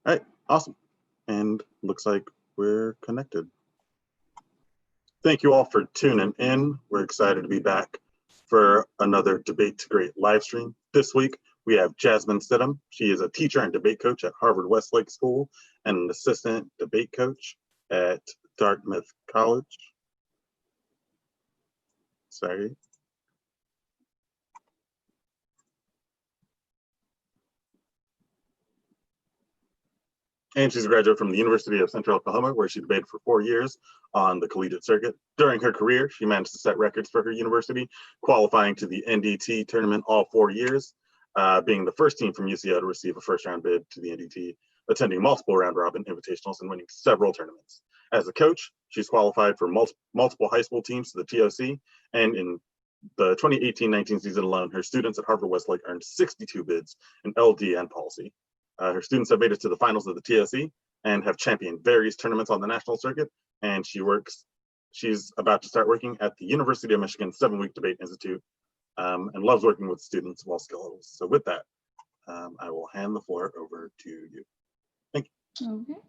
All right, awesome. And looks like we're connected. Thank you all for tuning in. We're excited to be back for another Debate to Great live stream. This week, we have Jasmine Stidham. She is a teacher and debate coach at Harvard Westlake School and an assistant debate coach at Dartmouth College. Sorry. And she's a graduate from the University of Central Oklahoma, where she debated for 4 years on the collegiate circuit. During her career, she managed to set records for her university, qualifying to the NDT tournament all 4 years, being the first team from UCO to receive a first-round bid to the NDT, attending multiple round-robin invitationals and winning several tournaments. As a coach, she's qualified for multiple high school teams to the TOC, and in the 2018-19 season alone, her students at Harvard Westlake earned 62 bids in LD and policy. Her students have made it to the finals of the TOC and have championed various tournaments on the national circuit. And she's about to start working at the University of Michigan 7-week Debate Institute and loves working with students of all skill levels. So with that, I will hand the floor over to you. Thank you. Okay.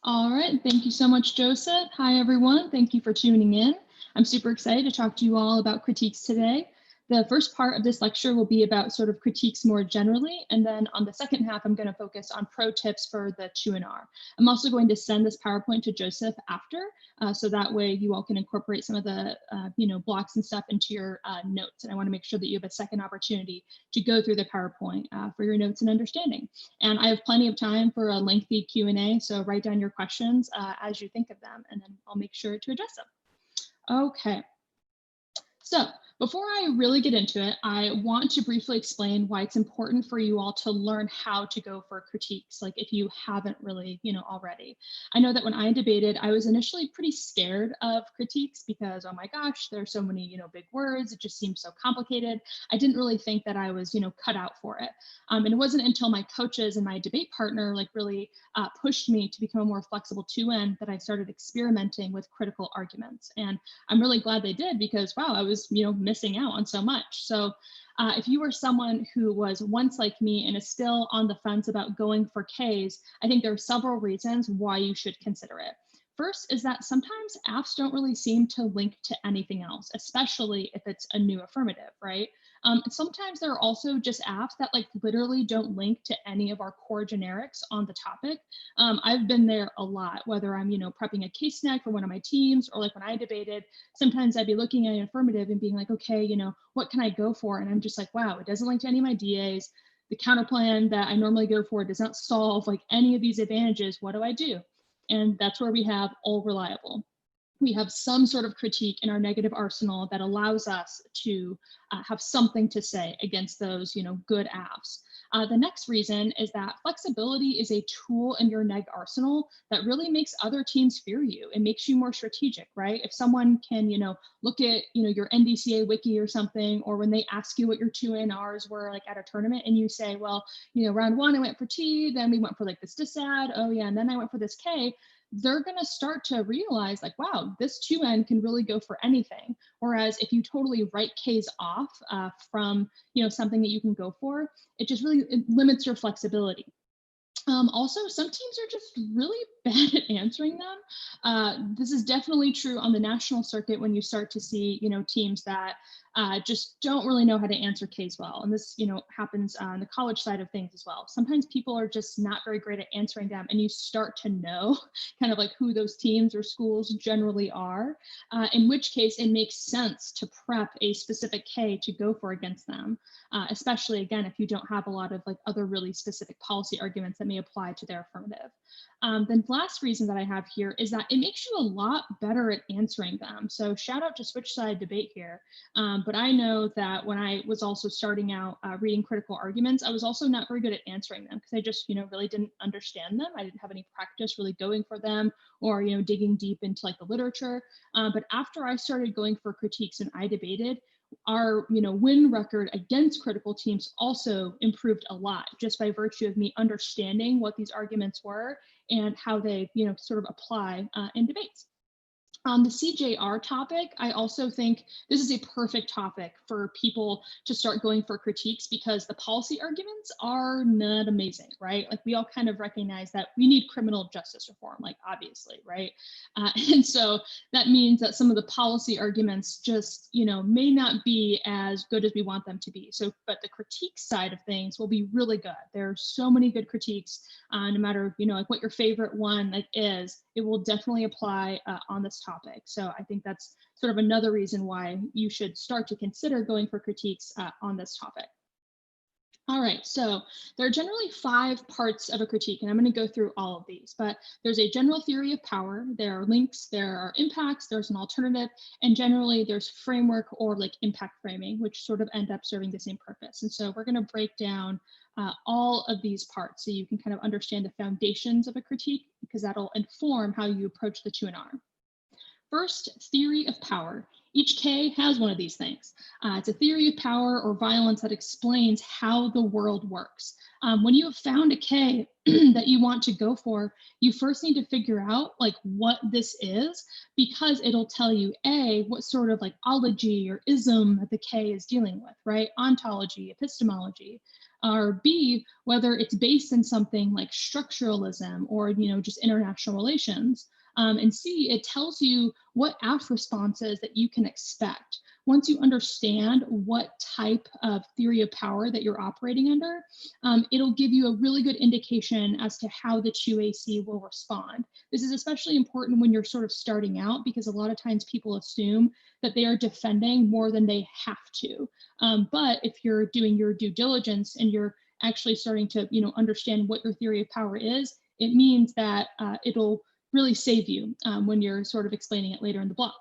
All right. Thank you so much, Joseph. Hi, everyone. Thank you for tuning in. I'm super excited to talk to you all about critiques today. The first part of this lecture will be about sort of critiques more generally, and then on the second half, I'm going to focus on pro tips for the Q&R. I'm also going to send this PowerPoint to Joseph after, so that way you all can incorporate some of the blocks and stuff into your notes. And I want to make sure that you have a second opportunity to go through the PowerPoint for your notes and understanding. And I have plenty of time for a lengthy Q&A, so write down your questions as you think of them, and then I'll make sure to address them. Okay. So before I really get into it, I want to briefly explain why it's important for you all to learn how to go for critiques, like if you haven't really, already. I know that when I debated, I was initially pretty scared of critiques because, oh my gosh, there's so many, big words. It just seems so complicated. I didn't really think that I was, cut out for it. And it wasn't until my coaches and my debate partner really pushed me to become a more flexible 2N that I started experimenting with critical arguments. And I'm really glad they did because, wow, I was, missing out on so much. So if you were someone who was once like me and is still on the fence about going for Ks, I think there are several reasons why you should consider it. First is that sometimes AFs don't really seem to link to anything else, especially if it's a new affirmative, right? Sometimes there are also just AFs that literally don't link to any of our core generics on the topic. I've been there a lot, whether I'm, prepping a case snack for one of my teams or when I debated, sometimes I'd be looking at an affirmative and being like, okay, what can I go for? And I'm just like, wow, it doesn't link to any of my DAs. The counterplan that I normally go for does not solve any of these advantages. What do I do? And that's where we have all reliable. We have some sort of critique in our negative arsenal that allows us to have something to say against those, good AFs. The next reason is that flexibility is a tool in your neg arsenal that really makes other teams fear you. It makes you more strategic, right? If someone can, look at, your NDCA wiki or something, or when they ask you what your 2NRs were at a tournament and you say, well, round 1, I went for T, then we went for this disad, oh yeah, and then I went for this K, they're going to start to realize wow, this 2N can really go for anything. Whereas if you totally write Ks off from, something that you can go for, it limits your flexibility. Also, some teams are just really bad at answering them. This is definitely true on the national circuit when you start to see, teams that just don't really know how to answer Ks well. And this, happens on the college side of things as well. Sometimes people are just not very great at answering them, and you start to know kind of who those teams or schools generally are, in which case it makes sense to prep a specific K to go for against them, especially, again, if you don't have a lot of other really specific policy arguments that may apply to their affirmative. The last reason that I have here is that it makes you a lot better at answering them. So shout out to Switch Side Debate here. But I know that when I was also starting out reading critical arguments, I was also not very good at answering them because I just, really didn't understand them. I didn't have any practice really going for them or, digging deep into the literature. But after I started going for critiques and I debated, our win record against critical teams also improved a lot just by virtue of me understanding what these arguments were and how they sort of apply in debates. On the CJR topic, I also think this is a perfect topic for people to start going for critiques because the policy arguments are not amazing, right? Like we all kind of recognize that we need criminal justice reform, like obviously, right? And so that means that some of the policy arguments just, may not be as good as we want them to be. So, but the critique side of things will be really good. There are so many good critiques, no matter, like what your favorite one is, it will definitely apply on this topic. So I think that's sort of another reason why you should start to consider going for critiques on this topic. All right, so there are generally 5 parts of a critique, and I'm going to go through all of these, but there's a general theory of power, there are links, there are impacts, there's an alternative, and generally there's framework or like impact framing, which sort of end up serving the same purpose. And so we're going to break down all of these parts so you can kind of understand the foundations of a critique, because that'll inform how you approach the 2&R. First, theory of power. Each K has one of these things. It's a theory of power or violence that explains how the world works. When you have found a K that you want to go for, you first need to figure out like what this is, because it'll tell you A, what sort of like ology or ism that the K is dealing with, right? Ontology, epistemology. Or B, whether it's based in something like structuralism or just international relations. And C, it tells you what AF responses that you can expect. Once you understand what type of theory of power that you're operating under, it'll give you a really good indication as to how the 2AC will respond. This is especially important when you're sort of starting out, because a lot of times people assume that they are defending more than they have to. But if you're doing your due diligence and you're actually starting to understand what your theory of power is, it means that it'll really save you when you're sort of explaining it later in the block.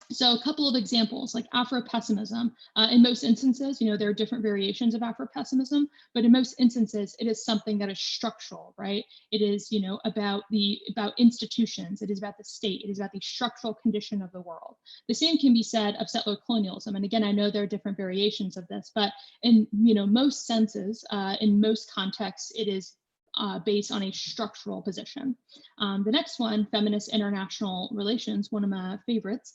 So a couple of examples, like Afro-pessimism. In most instances, there are different variations of Afro-pessimism, but in most instances, it is something that is structural, right? It is, about institutions. It is about the state. It is about the structural condition of the world. The same can be said of settler colonialism. And again, I know there are different variations of this, but in, most senses, in most contexts, it is based on a structural position. The next one, feminist international relations, one of my favorites.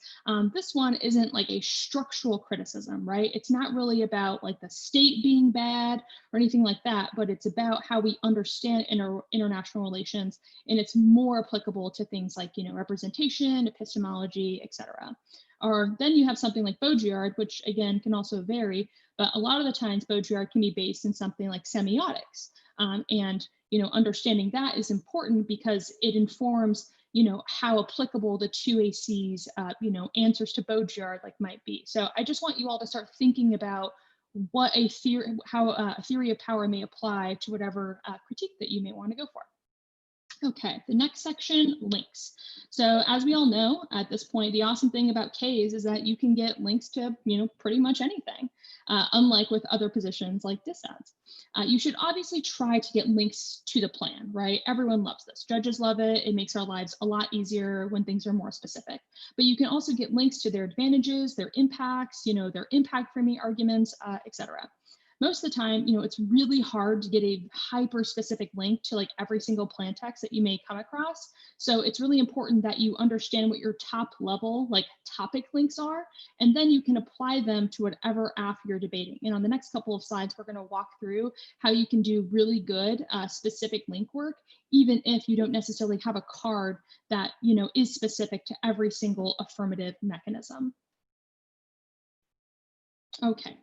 This one isn't like a structural criticism, right? It's not really about like the state being bad or anything like that, but it's about how we understand international relations, and it's more applicable to things like, representation, epistemology, etc. Or then you have something like Baudrillard, which again can also vary, but a lot of the times Baudrillard can be based in something like semiotics. And understanding that is important because it informs how applicable the 2AC's answers to Baudrillard might be. So I just want you all to start thinking about what how a theory of power may apply to whatever critique that you may want to go for. Okay, the next section, links. So as we all know at this point, the awesome thing about Ks is that you can get links to, pretty much anything, unlike with other positions like disads. You should obviously try to get links to the plan, right? Everyone loves this. Judges love it. It makes our lives a lot easier when things are more specific. But you can also get links to their advantages, their impacts, their impact framing arguments, etc. Most of the time, it's really hard to get a hyper specific link to like every single plan text that you may come across. So it's really important that you understand what your top level like topic links are, and then you can apply them to whatever AF you're debating. And on the next couple of slides, we're going to walk through how you can do really good specific link work, even if you don't necessarily have a card that is specific to every single affirmative mechanism. Okay.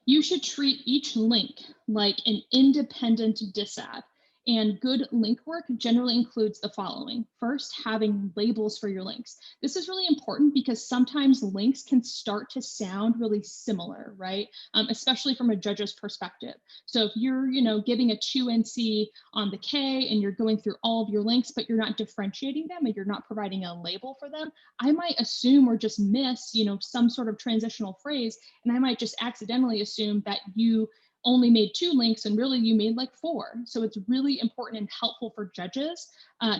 You should treat each link like an independent disad. And good link work generally includes the following. First, having labels for your links. This is really important because sometimes links can start to sound really similar, right? Especially from a judge's perspective. So if you're, giving a 2NC on the K and you're going through all of your links, but you're not differentiating them and you're not providing a label for them, I might assume or just miss, some sort of transitional phrase, and I might just accidentally assume that you only made 2 links and really you made like 4. So it's really important and helpful for judges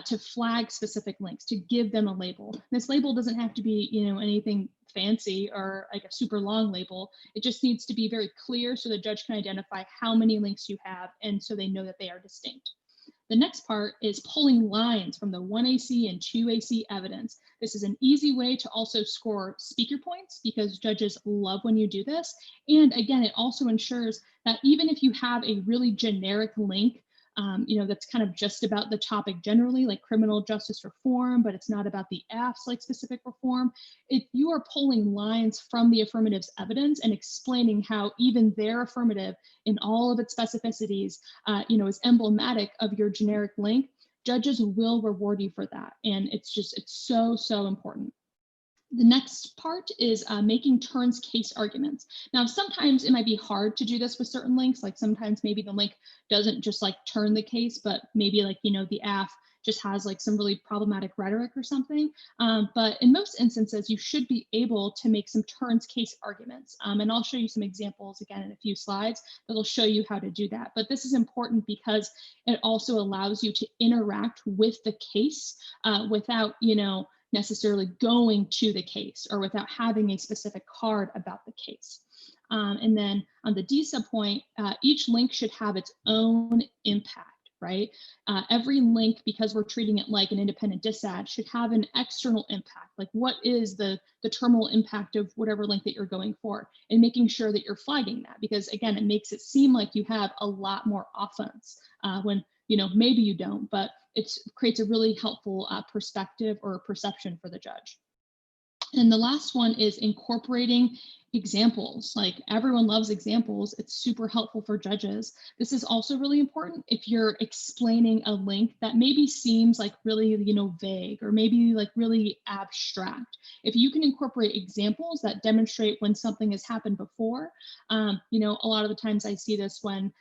to flag specific links, to give them a label. This label doesn't have to be, anything fancy or like a super long label. It just needs to be very clear so the judge can identify how many links you have and so they know that they are distinct. The next part is pulling lines from the 1AC and 2AC evidence. This is an easy way to also score speaker points because judges love when you do this. And again, it also ensures that even if you have a really generic link, that's kind of just about the topic generally, like criminal justice reform, but it's not about the AF's like specific reform. If you are pulling lines from the affirmative's evidence and explaining how even their affirmative in all of its specificities, is emblematic of your generic link, judges will reward you for that. And it's so important. The next part is making turns case arguments. Now, sometimes it might be hard to do this with certain links. Like sometimes maybe the link doesn't just like turn the case, but maybe like, the AF just has like some really problematic rhetoric or something. But in most instances, you should be able to make some turns case arguments. And I'll show you some examples again in a few slides that'll show you how to do that. But this is important because it also allows you to interact with the case without, necessarily going to the case or without having a specific card about the case. And then on the D sub point, each link should have its own impact, right? Every link, because we're treating it like an independent disad, should have an external impact. Like what is the terminal impact of whatever link that you're going for, and making sure that you're flagging that, because again, it makes it seem like you have a lot more offense when maybe you don't, but it creates a really helpful perspective or perception for the judge. And the last one is incorporating examples. Like everyone loves examples. It's super helpful for judges. This is also really important if you're explaining a link that maybe seems like really, vague or maybe like really abstract. If you can incorporate examples that demonstrate when something has happened before, a lot of the times I see this when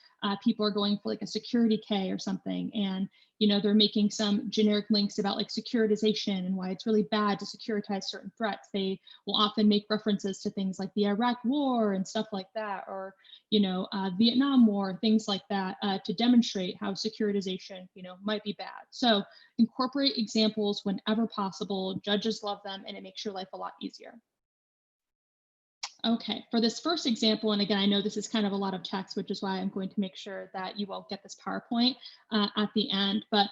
people are going for like a security K or something, and they're making some generic links about like securitization and why it's really bad to securitize certain threats. They will often make references to things like the Iraq War and stuff like that, or Vietnam War, things like that, to demonstrate how securitization might be bad. So incorporate examples whenever possible. Judges love them, and it makes your life a lot easier. Okay, for this first example, and again, I know this is kind of a lot of text, which is why I'm going to make sure that you all get this PowerPoint at the end, but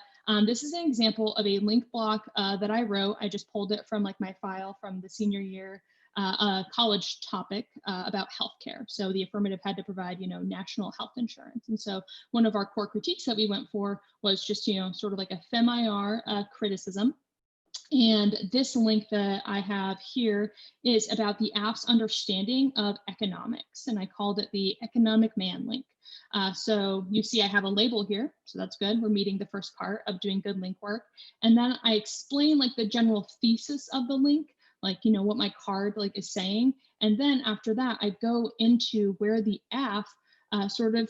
this is an example of a link block that I wrote. I just pulled it from like my file from the senior year college topic about healthcare. So the affirmative had to provide, national health insurance. And so one of our core critiques that we went for was just, sort of like a FemIR criticism. And this link that I have here is about the AF's understanding of economics, and I called it the economic man link. So you see I have a label here, so that's good. We're meeting the first part of doing good link work. And then I explain like the general thesis of the link, like, what my card like is saying. And then after that, I go into where the AF sort of,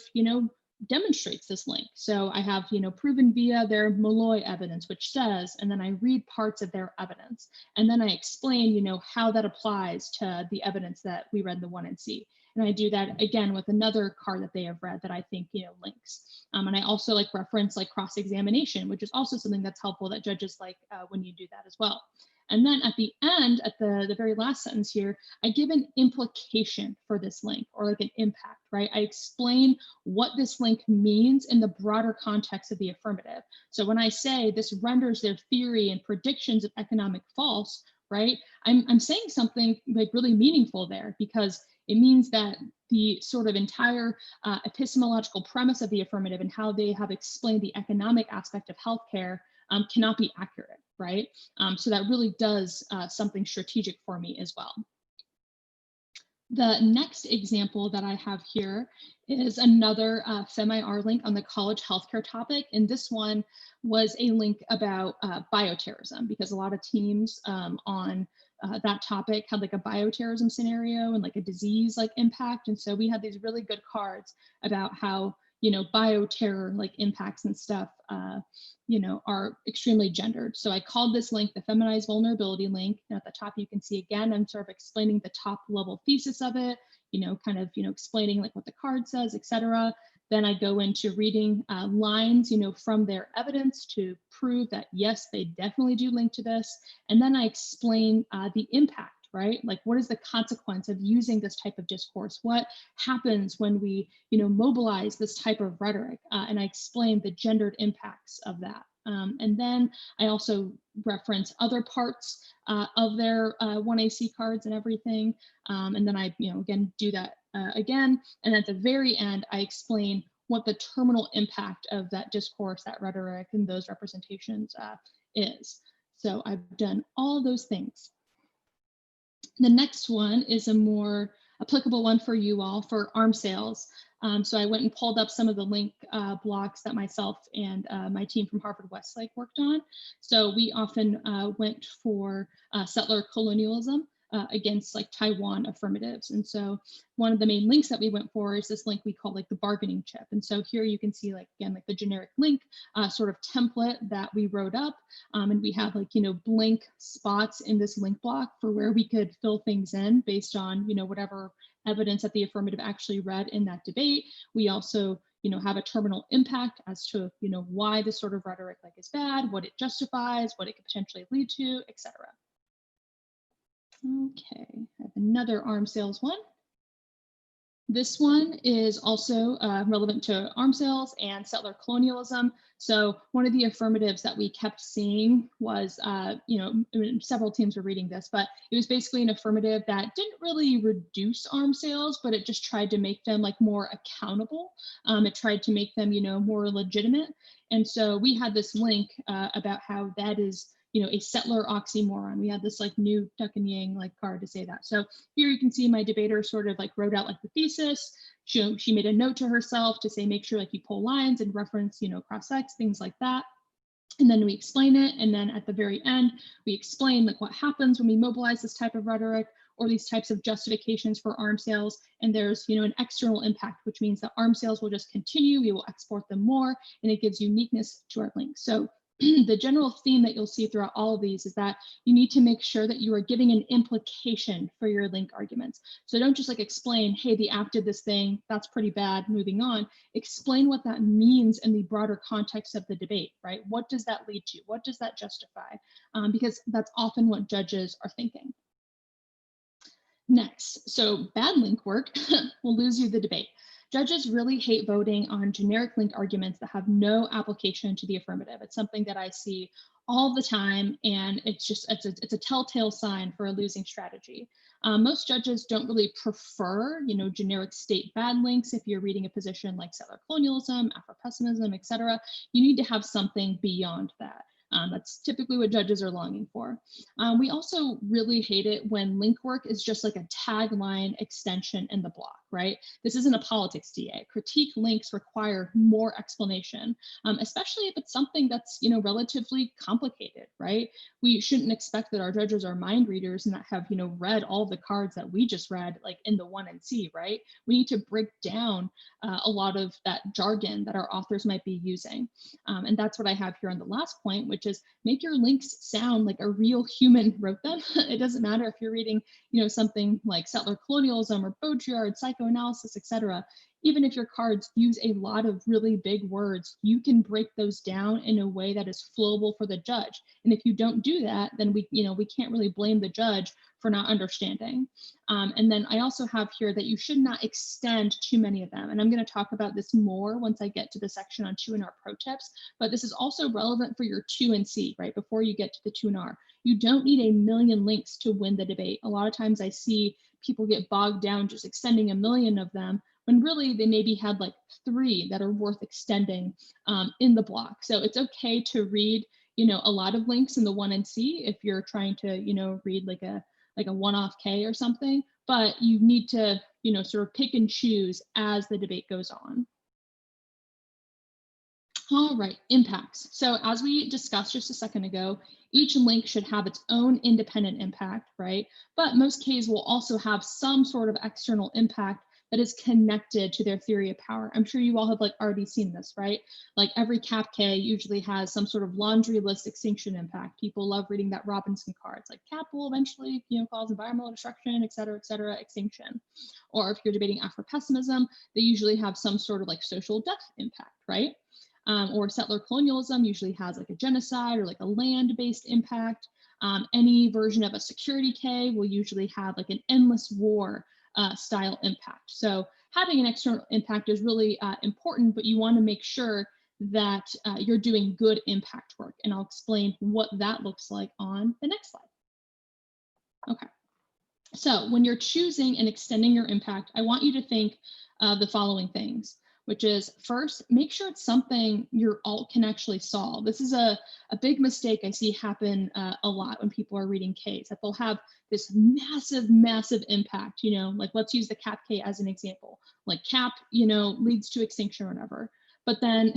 demonstrates this link. So I have, proven via their Malloy evidence, which says, and then I read parts of their evidence. And then I explain, how that applies to the evidence that we read in the 1NC. And I do that again with another card that they have read that I think, links. And I also like reference like cross-examination, which is also something that's helpful that judges like when you do that as well. And then at the end, at the very last sentence here, I give an implication for this link, or like an impact, right? I explain what this link means in the broader context of the affirmative. So when I say this renders their theory and predictions of economic false, right? I'm saying something like really meaningful there, because it means that the sort of entire epistemological premise of the affirmative and how they have explained the economic aspect of healthcare cannot be accurate, right? So that really does something strategic for me as well. The next example that I have here is another FemIR link on the college healthcare topic. And this one was a link about bioterrorism, because a lot of teams on that topic had like a bioterrorism scenario and like a disease like impact. And so we had these really good cards about how bioterror like impacts and stuff, are extremely gendered. So I called this link the feminized vulnerability link. And at the top, you can see again, I'm sort of explaining the top level thesis of it, explaining like what the card says, etc. Then I go into reading lines, from their evidence to prove that, yes, they definitely do link to this. And then I explain the impact, right? Like, what is the consequence of using this type of discourse? What happens when we, mobilize this type of rhetoric? And I explain the gendered impacts of that. And then I also reference other parts of their 1AC cards and everything. And then I, again, do that again. And at the very end, I explain what the terminal impact of that discourse, that rhetoric, and those representations is. So I've done all those things. The next one is a more applicable one for you all for arms sales. So I went and pulled up some of the link blocks that myself and my team from Harvard Westlake worked on. So we often went for settler colonialism against like Taiwan affirmatives. And so one of the main links that we went for is this link we call like the bargaining chip. And so here you can see like, again, like the generic link sort of template that we wrote up. And we have like, blank spots in this link block for where we could fill things in based on, whatever evidence that the affirmative actually read in that debate. We also, have a terminal impact as to, why this sort of rhetoric like is bad, what it justifies, what it could potentially lead to, etc. Okay, I have another arms sales one. This one is also relevant to arms sales and settler colonialism. So one of the affirmatives that we kept seeing was, several teams were reading this, but it was basically an affirmative that didn't really reduce arms sales, but it just tried to make them like more accountable. It tried to make them, more legitimate. And so we had this link about how that is, a settler oxymoron. We had this like new duck and yang like card to say that. So here you can see my debater sort of like wrote out like the thesis. She made a note to herself to say, make sure like you pull lines and reference, cross-ex, things like that. And then we explain it. And then at the very end, we explain like what happens when we mobilize this type of rhetoric or these types of justifications for arms sales. And there's, an external impact, which means that arms sales will just continue. We will export them more, and it gives uniqueness to our links. So the general theme that you'll see throughout all of these is that you need to make sure that you are giving an implication for your link arguments. So don't just like explain, hey, the app did this thing, that's pretty bad, moving on. Explain what that means in the broader context of the debate, right? What does that lead to? What does that justify? Because that's often what judges are thinking. Next, so bad link work will lose you the debate. Judges really hate voting on generic link arguments that have no application to the affirmative. It's something that I see all the time, and it's a telltale sign for a losing strategy. Most judges don't really prefer, generic state bad links. If you're reading a position like settler colonialism, Afro-pessimism, etc., you need to have something beyond that. That's typically what judges are longing for. We also really hate it when link work is just like a tagline extension in the block, right? This isn't a politics DA. Critique links require more explanation, especially if it's something that's, relatively complicated, right? We shouldn't expect that our judges are mind readers and that have, read all the cards that we just read, like in the 1NC, right? We need to break down a lot of that jargon that our authors might be using. And that's what I have here on the last point, which is make your links sound like a real human wrote them. It doesn't matter if you're reading, something like settler colonialism or Baudrillard, psychoanalysis, etc. Even if your cards use a lot of really big words, you can break those down in a way that is flowable for the judge. And if you don't do that, then we can't really blame the judge for not understanding. And then I also have here that you should not extend too many of them. And I'm going to talk about this more once I get to the section on 2NR pro tips, but this is also relevant for your 2NC, right? Before you get to the 2NR. You don't need a million links to win the debate. A lot of times I see people get bogged down just extending a million of them, when really they maybe had like 3 that are worth extending in the block. So it's okay to read, a lot of links in the 1NC if you're trying to, read like a one-off K or something, but you need to, sort of pick and choose as the debate goes on. All right, impacts. So as we discussed just a second ago, each link should have its own independent impact, right? But most Ks will also have some sort of external impact that is connected to their theory of power. I'm sure you all have like already seen this, right? Like every cap K usually has some sort of laundry list extinction impact. People love reading that Robinson card. It's like cap will eventually, cause environmental destruction, et cetera, extinction. Or if you're debating Afro-pessimism, they usually have some sort of like social death impact, right? Or settler colonialism usually has like a genocide or like a land-based impact. Any version of a security K will usually have like an endless war style impact. So having an external impact is really important, but you want to make sure that you're doing good impact work. And I'll explain what that looks like on the next slide. Okay. So when you're choosing and extending your impact, I want you to think of the following things, which is first, make sure it's something your alt can actually solve. This is a big mistake I see happen a lot when people are reading Ks, that they'll have this massive impact, like let's use the cap K as an example, like cap, leads to extinction or whatever. But then,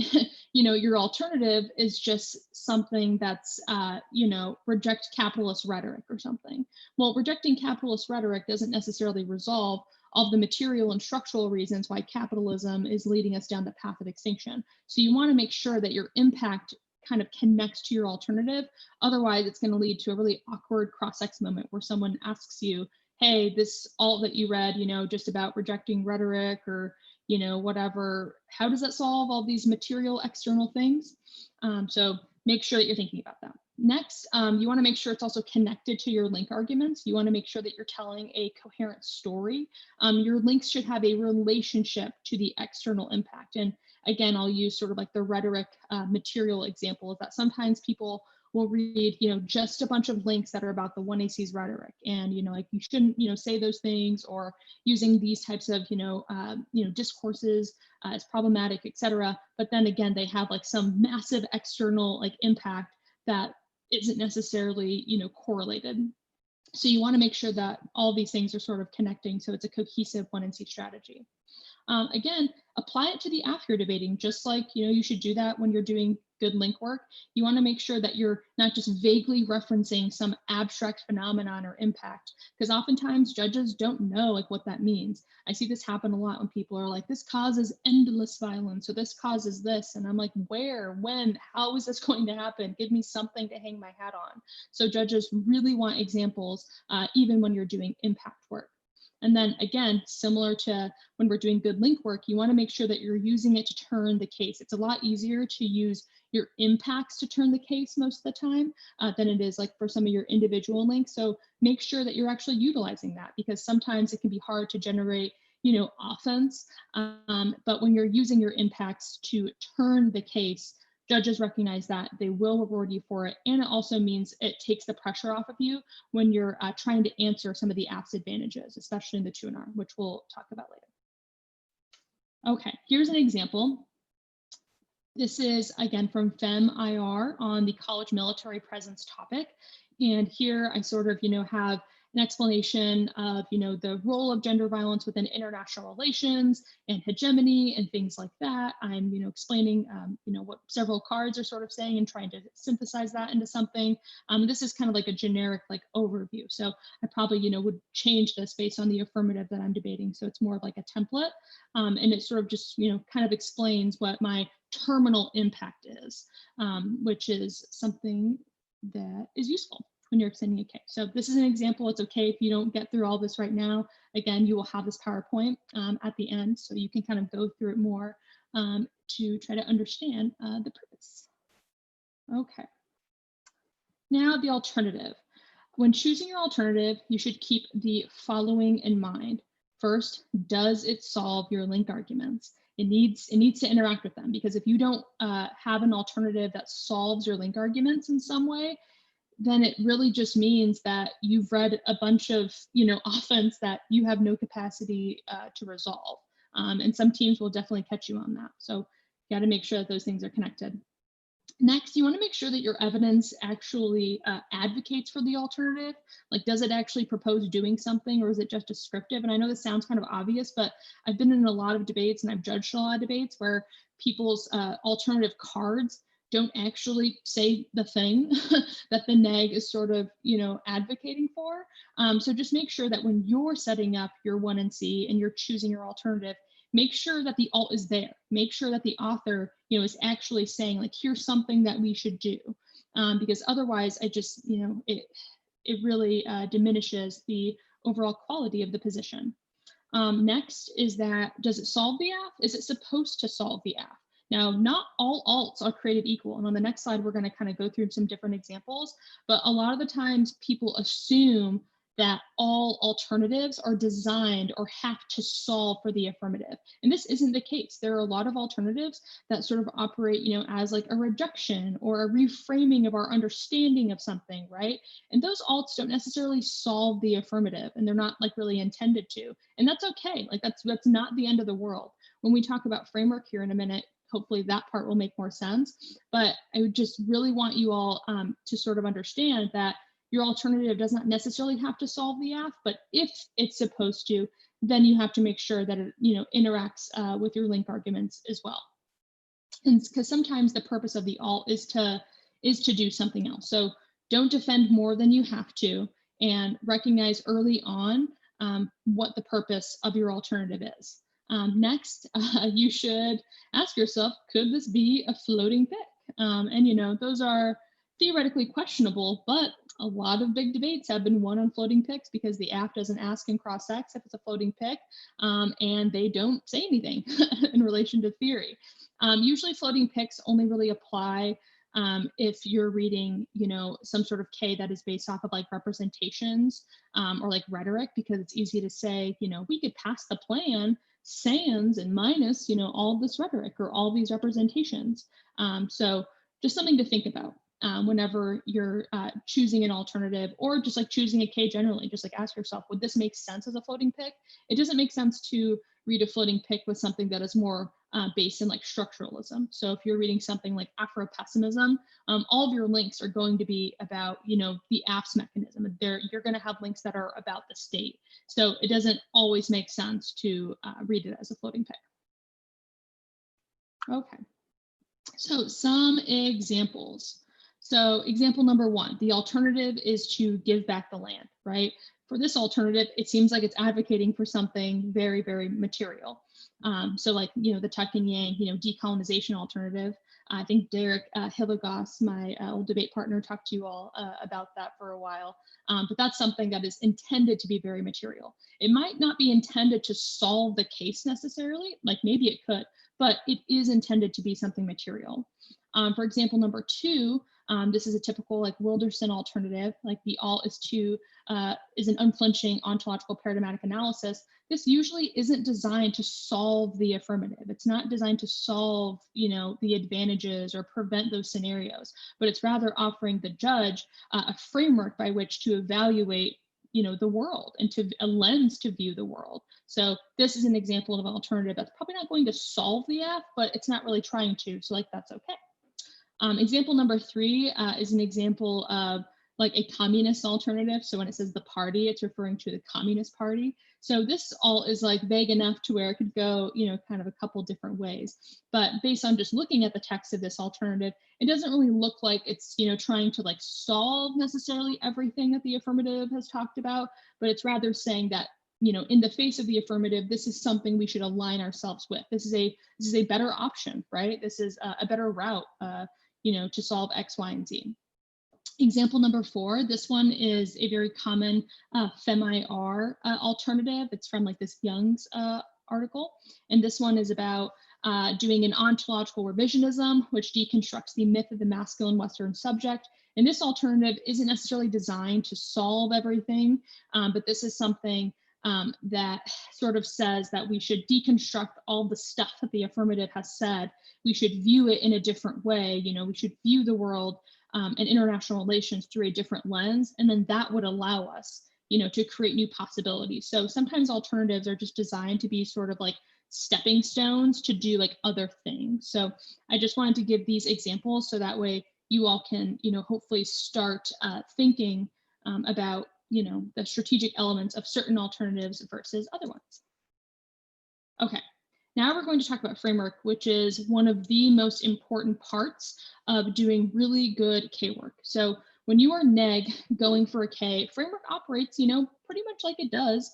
your alternative is just something that's, reject capitalist rhetoric or something. Well, rejecting capitalist rhetoric doesn't necessarily resolve all of the material and structural reasons why capitalism is leading us down the path of extinction. So you want to make sure that your impact kind of connects to your alternative. Otherwise, it's going to lead to a really awkward cross-ex moment where someone asks you, hey, this alt that you read, just about rejecting rhetoric or whatever, how does that solve all these material external things? So make sure that you're thinking about that. Next, you want to make sure it's also connected to your link arguments. You want to make sure that you're telling a coherent story. Your links should have a relationship to the external impact. And again, I'll use sort of like the rhetoric material example, is that sometimes people will read, just a bunch of links that are about the 1AC's rhetoric, and like you shouldn't, say those things, or using these types of, discourses is problematic, etc. But then again, they have like some massive external like impact that isn't necessarily, correlated. So you want to make sure that all these things are sort of connecting, so it's a cohesive 1NC strategy. Again, apply it to the app you're debating, just like, you should do that when you're doing good link work. You want to make sure that you're not just vaguely referencing some abstract phenomenon or impact, because oftentimes judges don't know like what that means. I see this happen a lot when people are like, this causes endless violence, or this causes this. And I'm like, where, when, how is this going to happen? Give me something to hang my hat on. So judges really want examples, even when you're doing impact work. And then again, similar to when we're doing good link work, you want to make sure that you're using it to turn the case. It's a lot easier to use your impacts to turn the case most of the time than it is like for some of your individual links. So make sure that you're actually utilizing that, because sometimes it can be hard to generate, offense. But when you're using your impacts to turn the case, judges recognize that, they will reward you for it. And it also means it takes the pressure off of you when you're trying to answer some of the app's advantages, especially in the 2NR, which we'll talk about later. Okay, here's an example. This is, again, from FemIR on the college military presence topic. And here I sort of, have an explanation of, the role of gender violence within international relations and hegemony and things like that. I'm, explaining, what several cards are sort of saying and trying to synthesize that into something. This is kind of like a generic like overview. So I probably, would change this based on the affirmative that I'm debating. So it's more of like a template. And it sort of just, kind of explains what my terminal impact is, which is something that is useful when you're extending a case. So this is an example. It's okay if you don't get through all this right now. Again, you will have this PowerPoint at the end, so you can kind of go through it more to try to understand the purpose. Okay. Now the alternative. When choosing your alternative, you should keep the following in mind. First, does it solve your link arguments? It needs to interact with them, because if you don't have an alternative that solves your link arguments in some way, then it really just means that you've read a bunch of, offense that you have no capacity to resolve. And some teams will definitely catch you on that. So you got to make sure that those things are connected. Next, you want to make sure that your evidence actually advocates for the alternative. Like, does it actually propose doing something, or is it just descriptive? And I know this sounds kind of obvious, but I've been in a lot of debates and I've judged a lot of debates where people's alternative cards don't actually say the thing that the neg is sort of, advocating for. So just make sure that when you're setting up your 1NC and you're choosing your alternative, make sure that the alt is there. Make sure that the author, is actually saying like, here's something that we should do. Because otherwise I just, it really diminishes the overall quality of the position. Next is that, does it solve the AF? Is it supposed to solve the AF? Now, not all alts are created equal. And on the next slide, we're going to kind of go through some different examples. But a lot of the times people assume that all alternatives are designed or have to solve for the affirmative. And this isn't the case. There are a lot of alternatives that sort of operate, as like a reduction or a reframing of our understanding of something, right? And those alts don't necessarily solve the affirmative, and they're not like really intended to. And that's okay. Like that's not the end of the world. When we talk about framework here in a minute, hopefully that part will make more sense. But I would just really want you all to sort of understand that your alternative does not necessarily have to solve the AF, but if it's supposed to, then you have to make sure that it interacts with your link arguments as well. And because sometimes the purpose of the alt is to do something else. So don't defend more than you have to, and recognize early on what the purpose of your alternative is. Next, you should ask yourself, could this be a floating pic? And those are theoretically questionable, but a lot of big debates have been won on floating pics because the app doesn't ask in cross-ex if it's a floating pic, and they don't say anything in relation to theory. Usually floating pics only really apply if you're reading, some sort of K that is based off of like representations or like rhetoric, because it's easy to say, we could pass the plan sans and minus, all this rhetoric or all these representations. So just something to think about whenever you're choosing an alternative, or just like choosing a K generally. Just like ask yourself, would this make sense as a floating pic? It doesn't make sense to read a floating pic with something that is more based in like structuralism. So if you're reading something like Afro-pessimism, all of your links are going to be about, the AFS mechanism. You're going to have links that are about the state. So it doesn't always make sense to read it as a floating pic. Okay. So some examples. So example number 1, the alternative is to give back the land, right? For this alternative, it seems like it's advocating for something very, very material. So like, the tuck and yang, decolonization alternative. I think Derek Hilligoss, my old debate partner, talked to you all about that for a while. But that's something that is intended to be very material. It might not be intended to solve the case necessarily, like maybe it could, but it is intended to be something material. For example, number 2, this is a typical like Wilderson alternative, like the alt is an unflinching ontological paradigmatic analysis. This usually isn't designed to solve the affirmative. It's not designed to solve, the advantages or prevent those scenarios, but it's rather offering the judge a framework by which to evaluate the world and to a lens to view the world. So this is an example of an alternative that's probably not going to solve the F, but it's not really trying to, so like that's okay. Example number 3 is an example of like a communist alternative. So when it says the party, it's referring to the Communist Party. So this all is like vague enough to where it could go, kind of a couple different ways. But based on just looking at the text of this alternative, it doesn't really look like it's, trying to like solve necessarily everything that the affirmative has talked about, but it's rather saying that, in the face of the affirmative, this is something we should align ourselves with. This is a better option, right? This is a better route, to solve X, Y, and Z. Example number 4, this one is a very common FemIR alternative. It's from like this Young's article. And this one is about doing an ontological revisionism, which deconstructs the myth of the masculine Western subject. And this alternative isn't necessarily designed to solve everything, but this is something that sort of says that we should deconstruct all the stuff that the affirmative has said. We should view it in a different way. We should view the world and international relations through a different lens, and then that would allow us, to create new possibilities. So sometimes alternatives are just designed to be sort of like stepping stones to do like other things. So I just wanted to give these examples so that way you all can, hopefully start thinking about, the strategic elements of certain alternatives versus other ones. Okay. Now we're going to talk about framework, which is one of the most important parts of doing really good K work. So when you are neg going for a K, framework operates, pretty much like it does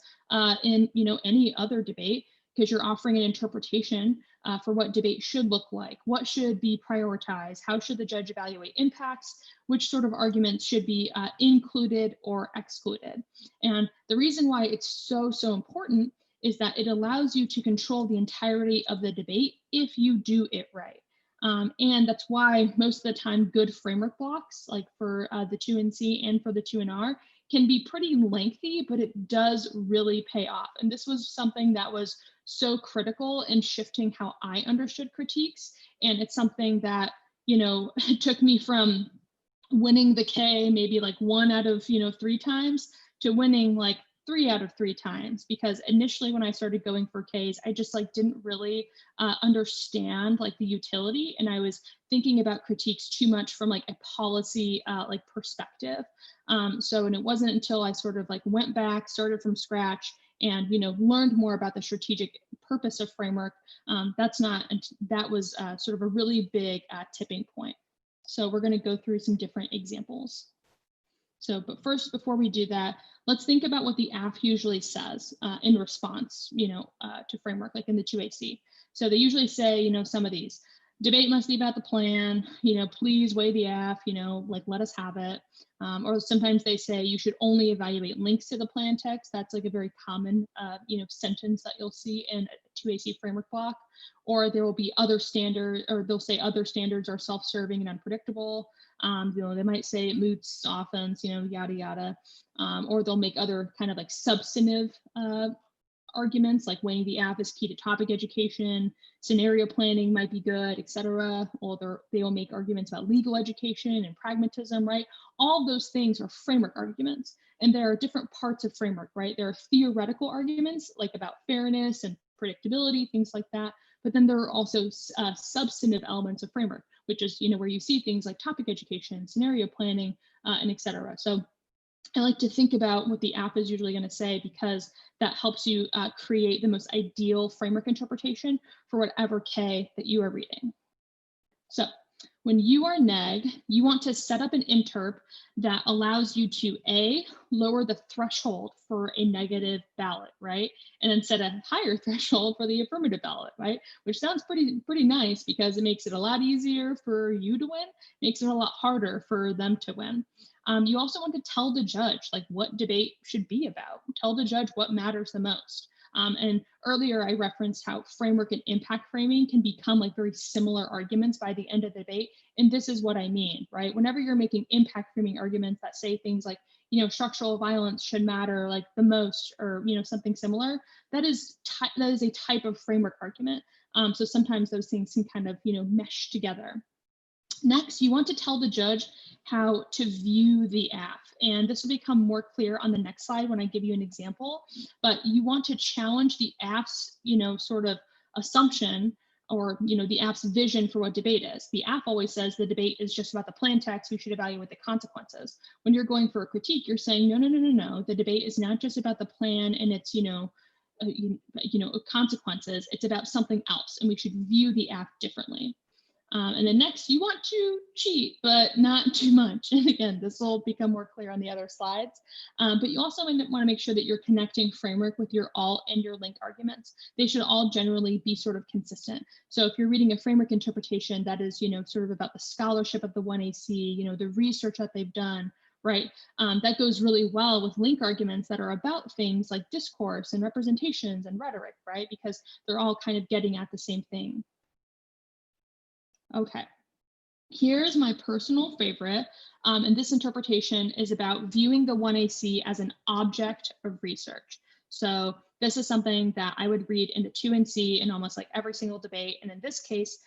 in, any other debate, because you're offering an interpretation for what debate should look like, what should be prioritized, how should the judge evaluate impacts, which sort of arguments should be included or excluded. And the reason why it's so important is that it allows you to control the entirety of the debate if you do it right. And that's why most of the time good framework blocks, like for the 2NC and for the 2NR, can be pretty lengthy, but it does really pay off. And this was something that was so critical in shifting how I understood critiques. And it's something that, it took me from winning the K maybe like 1 out of 3 times to winning like 3 out of 3 times, because initially when I started going for Ks, I just like didn't really understand like the utility, and I was thinking about critiques too much from like a policy like perspective. And it wasn't until I sort of like went back, started from scratch, and learned more about the strategic purpose of framework. That was sort of a really big tipping point. So we're going to go through some different examples. So, but first, before we do that, let's think about what the AF usually says in response, to framework, like in the 2AC. So they usually say, some of these: debate must be about the plan, please weigh the AF, like let us have it. Or sometimes they say you should only evaluate links to the plan text. That's like a very common, sentence that you'll see in a 2AC framework block. Or there will be other standards, or they'll say other standards are self-serving and unpredictable. They might say it moots, softens, yada, yada. Or they'll make other kind of like substantive arguments, like weighing the AF is key to topic education, scenario planning might be good, etc. Or they will make arguments about legal education and pragmatism, right? All those things are framework arguments. And there are different parts of framework, right? There are theoretical arguments, like about fairness and predictability, things like that. But then there are also substantive elements of framework, which is, where you see things like topic education, scenario planning, and etc. So I like to think about what the app is usually going to say, because that helps you create the most ideal framework interpretation for whatever K that you are reading. So when you are neg, you want to set up an interp that allows you to A, lower the threshold for a negative ballot, right? And then set a higher threshold for the affirmative ballot, right? Which sounds pretty nice, because it makes it a lot easier for you to win, makes it a lot harder for them to win. You also want to tell the judge like what debate should be about. Tell the judge what matters the most. And earlier I referenced how framework and impact framing can become like very similar arguments by the end of the debate. And this is what I mean, right? Whenever you're making impact framing arguments that say things like, structural violence should matter like the most, or, something similar, that is a type of framework argument. So sometimes those things can kind of, mesh together. Next, you want to tell the judge how to view the AF. And this will become more clear on the next slide when I give you an example. But you want to challenge the AF's, sort of assumption, or, the AF's vision for what debate is. The AF always says the debate is just about the plan text. We should evaluate the consequences. When you're going for a critique, you're saying, no. The debate is not just about the plan and its, consequences. It's about something else, and we should view the AF differently. And then next, you want to cheat, but not too much. And again, this will become more clear on the other slides. But you also want to make sure that you're connecting framework with your all and your link arguments. They should all generally be sort of consistent. So if you're reading a framework interpretation that is, sort of about the scholarship of the 1AC, the research that they've done, right? That goes really well with link arguments that are about things like discourse and representations and rhetoric, right? Because they're all kind of getting at the same thing. Okay, here's my personal favorite, and this interpretation is about viewing the 1AC as an object of research. So this is something that I would read in the 2NC in almost like every single debate. And in this case,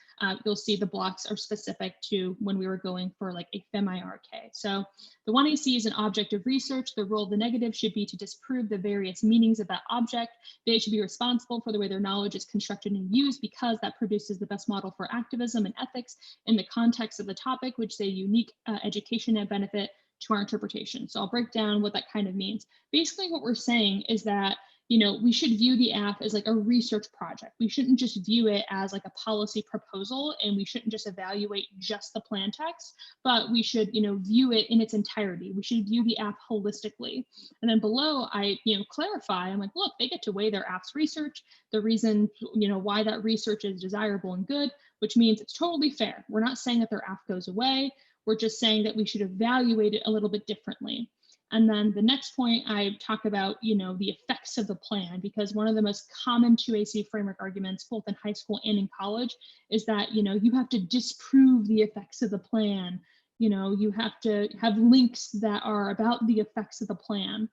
you'll see the blocks are specific to when we were going for like a FEM-IRK. So the 1AC is an object of research. The role of the negative should be to disprove the various meanings of that object. They should be responsible for the way their knowledge is constructed and used, because that produces the best model for activism and ethics in the context of the topic, which is a unique education and benefit to our interpretation. So I'll break down what that kind of means. Basically, what we're saying is that we should view the AF as like a research project. We shouldn't just view it as like a policy proposal, and we shouldn't just evaluate just the plan text, but we should, view it in its entirety. We should view the AF holistically. And then below, I, clarify, I'm like, look, they get to weigh their AF's research, the reason, why that research is desirable and good, which means it's totally fair. We're not saying that their AF goes away. We're just saying that we should evaluate it a little bit differently. And then the next point, I talk about, the effects of the plan, because one of the most common 2AC framework arguments, both in high school and in college, is that, you have to disprove the effects of the plan. You have to have links that are about the effects of the plan.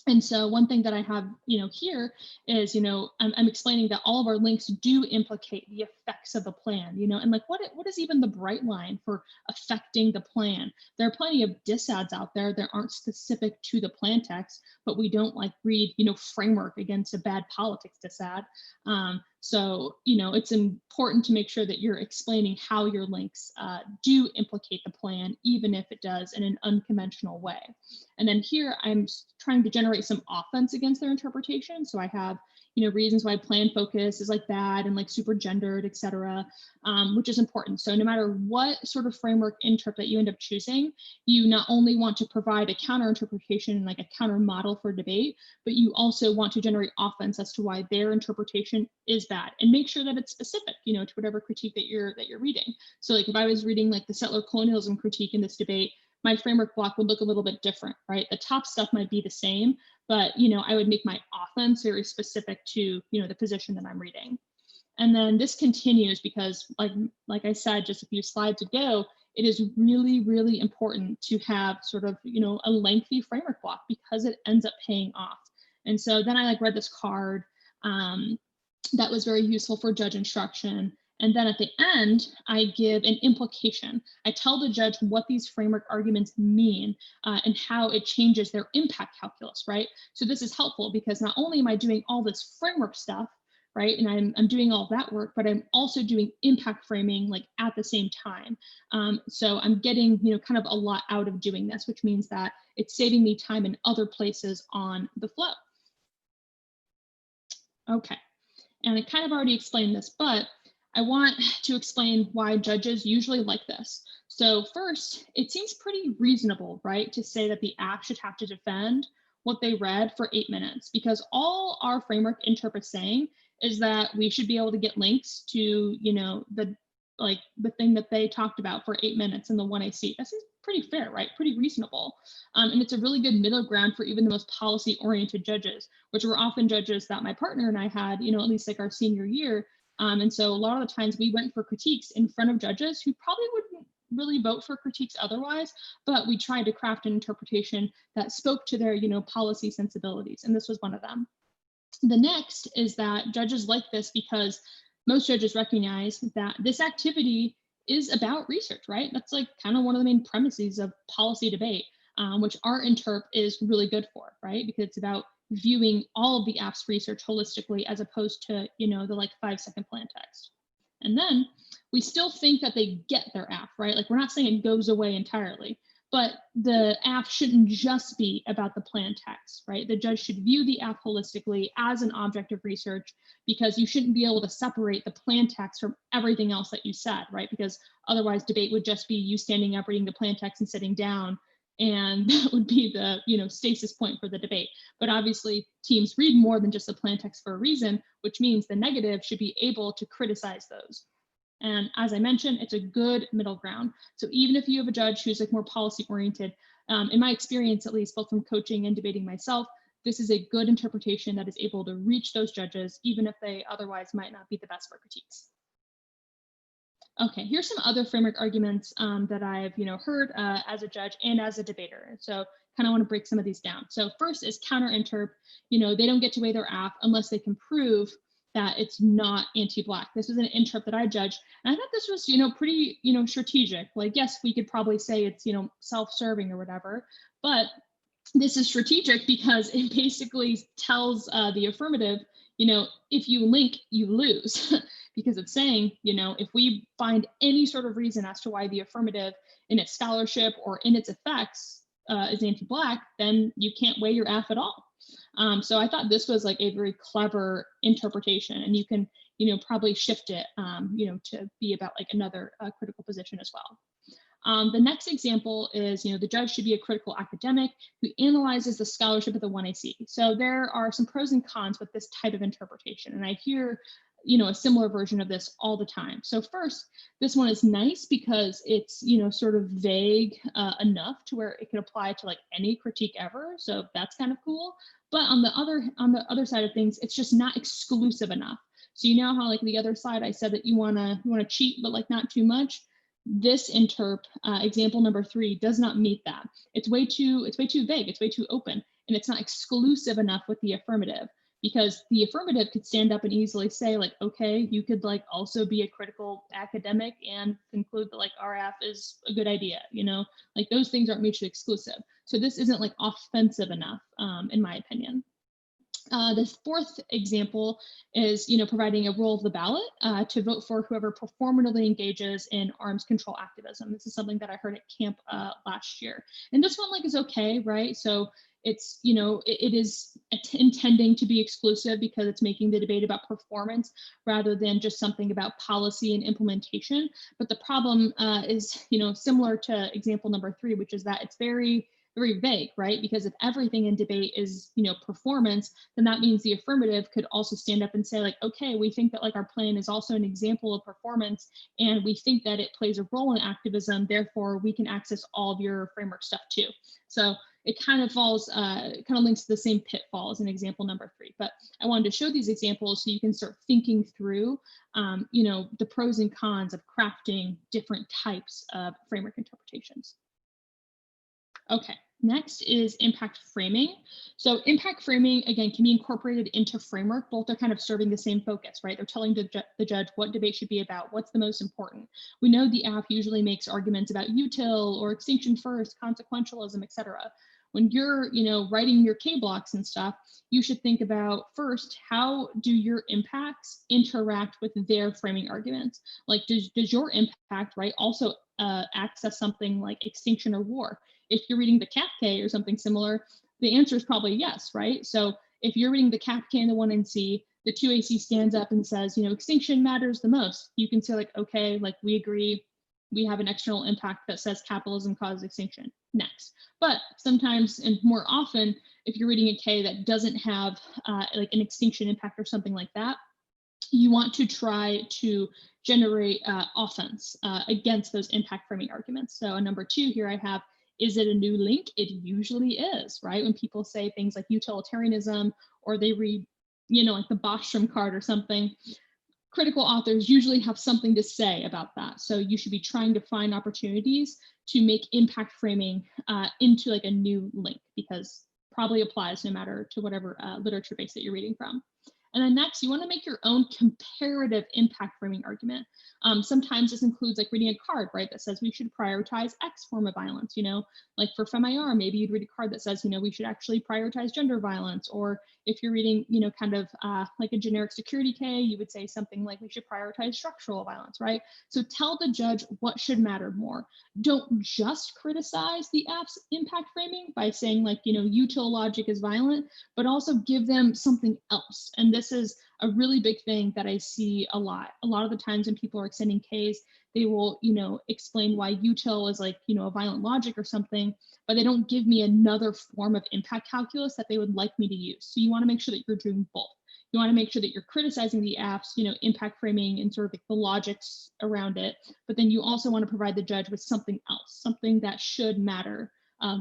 And so one thing that I have, here is, I'm explaining that all of our links do implicate the effects of the plan, and like what is even the bright line for affecting the plan? There are plenty of disads out there that aren't specific to the plan text, but we don't like read, framework against a bad politics disad. So, it's important to make sure that you're explaining how your links do implicate the plan, even if it does in an unconventional way. And then here I'm trying to generate some offense against their interpretation. So I have, reasons why plan focus is like bad and like super gendered, et cetera, which is important. So no matter what sort of framework interp that you end up choosing, you not only want to provide a counter interpretation and like a counter model for debate, but you also want to generate offense as to why their interpretation is bad, and make sure that it's specific, to whatever critique that you're reading. So like if I was reading like the settler colonialism critique in this debate, my framework block would look a little bit different, right? The top stuff might be the same, but I would make my offense very specific to the position that I'm reading. And then this continues because, like I said just a few slides ago, it is really, really important to have sort of a lengthy framework block because it ends up paying off. And so then I read this card that was very useful for judge instruction. And then at the end, I give an implication. I tell the judge what these framework arguments mean and how it changes their impact calculus, right? So this is helpful because not only am I doing all this framework stuff, right, and I'm doing all that work, but I'm also doing impact framing like at the same time. So I'm getting kind of a lot out of doing this, which means that it's saving me time in other places on the flow. Okay, and I kind of already explained this, but I want to explain why judges usually like this. So first, it seems pretty reasonable, right, to say that the app should have to defend what they read for 8 minutes, because all our framework interp is saying is that we should be able to get links to, the thing that they talked about for 8 minutes in the 1AC. That seems pretty fair, right? Pretty reasonable. And it's a really good middle ground for even the most policy-oriented judges, which were often judges that my partner and I had, at least like our senior year. And so a lot of the times we went for critiques in front of judges who probably wouldn't really vote for critiques otherwise, but we tried to craft an interpretation that spoke to their, policy sensibilities. And this was one of them. The next is that judges like this because most judges recognize that this activity is about research, right? That's like kind of one of the main premises of policy debate, which our interp is really good for, right? Because it's about viewing all of the app's research holistically as opposed to, the 5-second plan text. And then we still think that they get their app, right? Like we're not saying it goes away entirely, but the app shouldn't just be about the plan text, right? The judge should view the app holistically as an object of research, because you shouldn't be able to separate the plan text from everything else that you said, right? Because otherwise debate would just be you standing up, reading the plan text and sitting down, and that would be the stasis point for the debate. But obviously teams read more than just the plan text for a reason, which means the negative should be able to criticize those. And as I mentioned, it's a good middle ground. So even if you have a judge who's like more policy oriented, in my experience, at least both from coaching and debating myself, this is a good interpretation that is able to reach those judges, even if they otherwise might not be the best for critiques. Okay, here's some other framework arguments that I've heard as a judge and as a debater. So kind of want to break some of these down. So first is counter interp. They don't get to weigh their app unless they can prove that it's not anti-Black. This is an interp that I judged, and I thought this was pretty strategic. Like, yes, we could probably say it's self-serving or whatever, but this is strategic because it basically tells the affirmative, if you link, you lose. Because it's saying, if we find any sort of reason as to why the affirmative in its scholarship or in its effects is anti-Black, then you can't weigh your F at all. So I thought this was like a very clever interpretation, and you can, probably shift it, to be about like another critical position as well. The next example is, the judge should be a critical academic who analyzes the scholarship of the 1AC. So there are some pros and cons with this type of interpretation. And I hear, a similar version of this all the time. So first, this one is nice because it's, sort of vague enough to where it can apply to like any critique ever. So that's kind of cool. But on the other side of things, it's just not exclusive enough. So you know how like the other side, I said that you wanna cheat, but like not too much. This interp, example number 3, does not meet that. It's way too vague. It's way too open, and it's not exclusive enough with the affirmative, because the affirmative could stand up and easily say like, okay, you could like also be a critical academic and conclude that like RF is a good idea, like those things aren't mutually exclusive. So this isn't like offensive enough, in my opinion. The fourth example is, providing a roll of the ballot to vote for whoever performatively engages in arms control activism. This is something that I heard at camp last year. And this one like is okay, right? So it's, it is intending to be exclusive because it's making the debate about performance rather than just something about policy and implementation. But the problem is, similar to example number 3, which is that it's very vague, right? Because if everything in debate is, performance, then that means the affirmative could also stand up and say like, okay, we think that like our plan is also an example of performance, and we think that it plays a role in activism, therefore we can access all of your framework stuff too. So it kind of falls, kind of links to the same pitfalls in example number 3. But I wanted to show these examples so you can start thinking through, the pros and cons of crafting different types of framework interpretations. Okay, next is impact framing. So impact framing, again, can be incorporated into framework. Both are kind of serving the same focus, right? They're telling the judge what debate should be about, what's the most important. We know the app usually makes arguments about util or extinction first, consequentialism, etc. When you're, writing your K blocks and stuff, you should think about first, how do your impacts interact with their framing arguments? Like, does your impact, right, also access something like extinction or war? If you're reading the CAPK or something similar, the answer is probably yes, right? So if you're reading the CAPK and the 1NC, the 2AC stands up and says, extinction matters the most. You can say like, okay, like we agree, we have an external impact that says capitalism causes extinction. Next. But sometimes, and more often, if you're reading a K that doesn't have like an extinction impact or something like that, you want to try to generate offense against those impact framing arguments. So a number 2 here I have, is it a new link? It usually is, right? When people say things like utilitarianism, or they read, like the Bostrom card or something, critical authors usually have something to say about that. So you should be trying to find opportunities to make impact framing into like a new link, because probably applies no matter to whatever literature base that you're reading from. And then next, you want to make your own comparative impact framing argument. Sometimes this includes like reading a card, right, that says we should prioritize X form of violence, like for FemIR, maybe you'd read a card that says, we should actually prioritize gender violence. Or if you're reading, kind of like a generic security K, you would say something like we should prioritize structural violence, right? So tell the judge what should matter more. Don't just criticize the app's impact framing by saying like, util logic is violent, but also give them something else. And this is a really big thing that I see a lot. A lot of the times when people are extending Ks, they will, explain why util is like, a violent logic or something, but they don't give me another form of impact calculus that they would like me to use. So you want to make sure that you're doing both. You want to make sure that you're criticizing the app's, impact framing and sort of like the logics around it, but then you also want to provide the judge with something else, something that should matter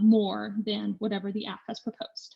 more than whatever the app has proposed.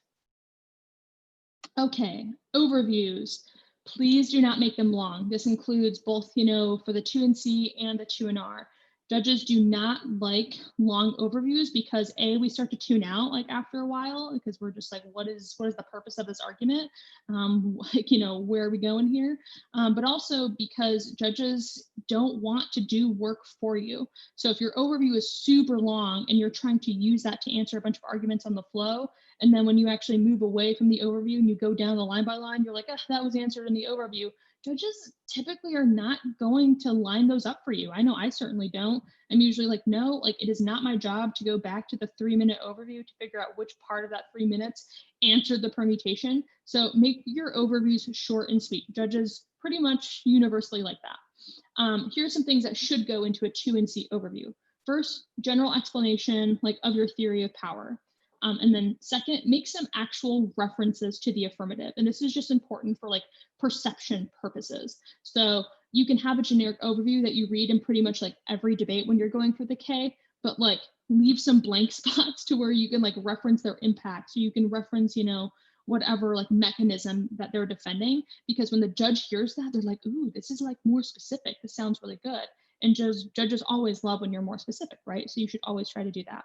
Okay, overviews. Please do not make them long. This includes both, for the 2NC and the 2NR. Judges do not like long overviews because we start to tune out like after a while, because we're just like, what is the purpose of this argument? Where are we going here? But also because judges don't want to do work for you. So if your overview is super long and you're trying to use that to answer a bunch of arguments on the flow, and then when you actually move away from the overview and you go down the line by line, you're like, that was answered in the overview. Judges typically are not going to line those up for you. I know I certainly don't. I'm usually like, no, like it is not my job to go back to the 3-minute overview to figure out which part of that 3 minutes answered the permutation. So make your overviews short and sweet. Judges pretty much universally like that. Here's some things that should go into a 2NC overview. First, general explanation like of your theory of power. And then second, make some actual references to the affirmative. And this is just important for like perception purposes. So you can have a generic overview that you read in pretty much like every debate when you're going for the K, but like leave some blank spots to where you can like reference their impact. So you can reference, you know, whatever like mechanism that they're defending, because when the judge hears that, they're like, ooh, this is like more specific. This sounds really good. And judges always love when you're more specific, right? So you should always try to do that.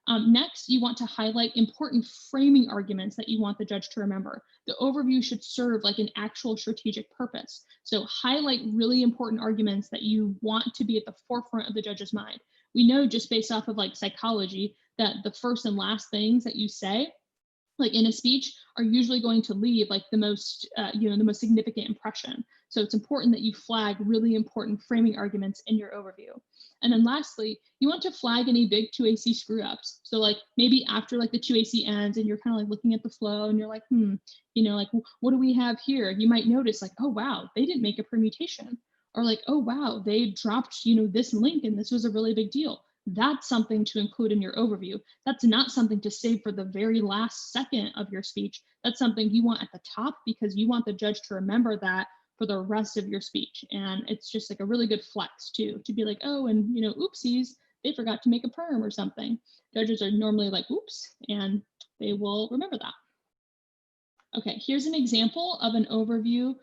Next, you want to highlight important framing arguments that you want the judge to remember. The overview should serve like an actual strategic purpose. So highlight really important arguments that you want to be at the forefront of the judge's mind. We know just based off of like psychology that the first and last things that you say like in a speech are usually going to leave like the most the most significant impression. So it's important that you flag really important framing arguments in your overview. And then lastly, you want to flag any big 2AC screw ups. So like maybe after like the 2AC ends and you're kind of like looking at the flow and you're like, like what do we have here? You might notice like, oh wow, they didn't make a permutation. Or like, oh wow, they dropped, this link and this was a really big deal. That's something to include in your overview. That's not something to save for the very last second of your speech. That's something you want at the top because you want the judge to remember that for the rest of your speech. And it's just like a really good flex too, to be like, oh, and oopsies, they forgot to make a perm or something. Judges are normally like, oops, and they will remember that. Okay, here's an example of an overview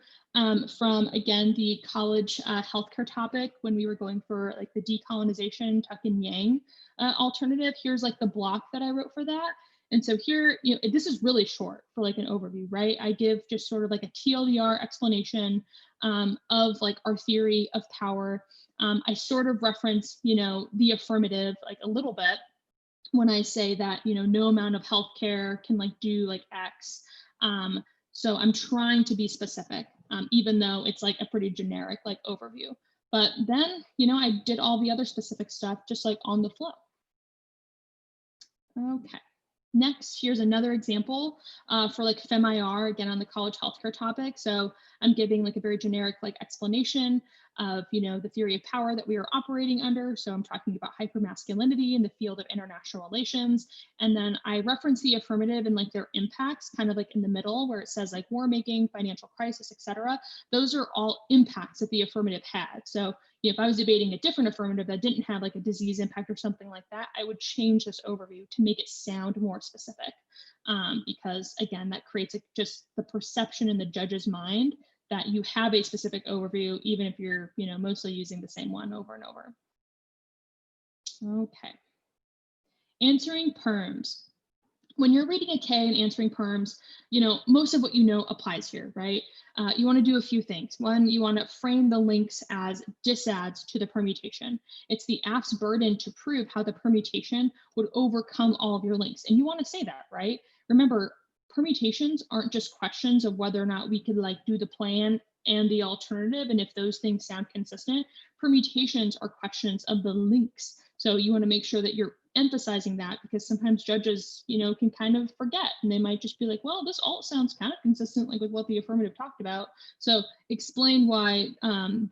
from, again, the college healthcare topic when we were going for like the decolonization tuck and yang alternative. Here's like the block that I wrote for that. And so here, this is really short for like an overview, right? I give just sort of like a TLDR explanation of like our theory of power. I sort of reference, the affirmative like a little bit when I say that, no amount of healthcare can like do like X. So I'm trying to be specific, even though it's like a pretty generic like overview. But then, I did all the other specific stuff just like on the flow. Okay. Next, here's another example for like FemIR, again on the college healthcare topic. So I'm giving like a very generic like explanation of, the theory of power that we are operating under. So I'm talking about hypermasculinity in the field of international relations. And then I reference the affirmative and like their impacts kind of like in the middle where it says like war making, financial crisis, etc. Those are all impacts that the affirmative had. So if I was debating a different affirmative that didn't have like a disease impact or something like that, I would change this overview to make it sound more specific. Because again, that creates just the perception in the judge's mind that you have a specific overview, even if you're, mostly using the same one over and over. Okay. Answering perms. When you're reading a K and answering perms, most of what applies here, right? You want to do a few things. One, you want to frame the links as disadds to the permutation. It's the app's burden to prove how the permutation would overcome all of your links. And you want to say that, right? Remember, permutations aren't just questions of whether or not we could like do the plan and the alternative, and if those things sound consistent. Permutations are questions of the links. So you want to make sure that you're emphasizing that, because sometimes judges, can kind of forget, and they might just be like, well, this all sounds kind of consistent like with what the affirmative talked about. So explain why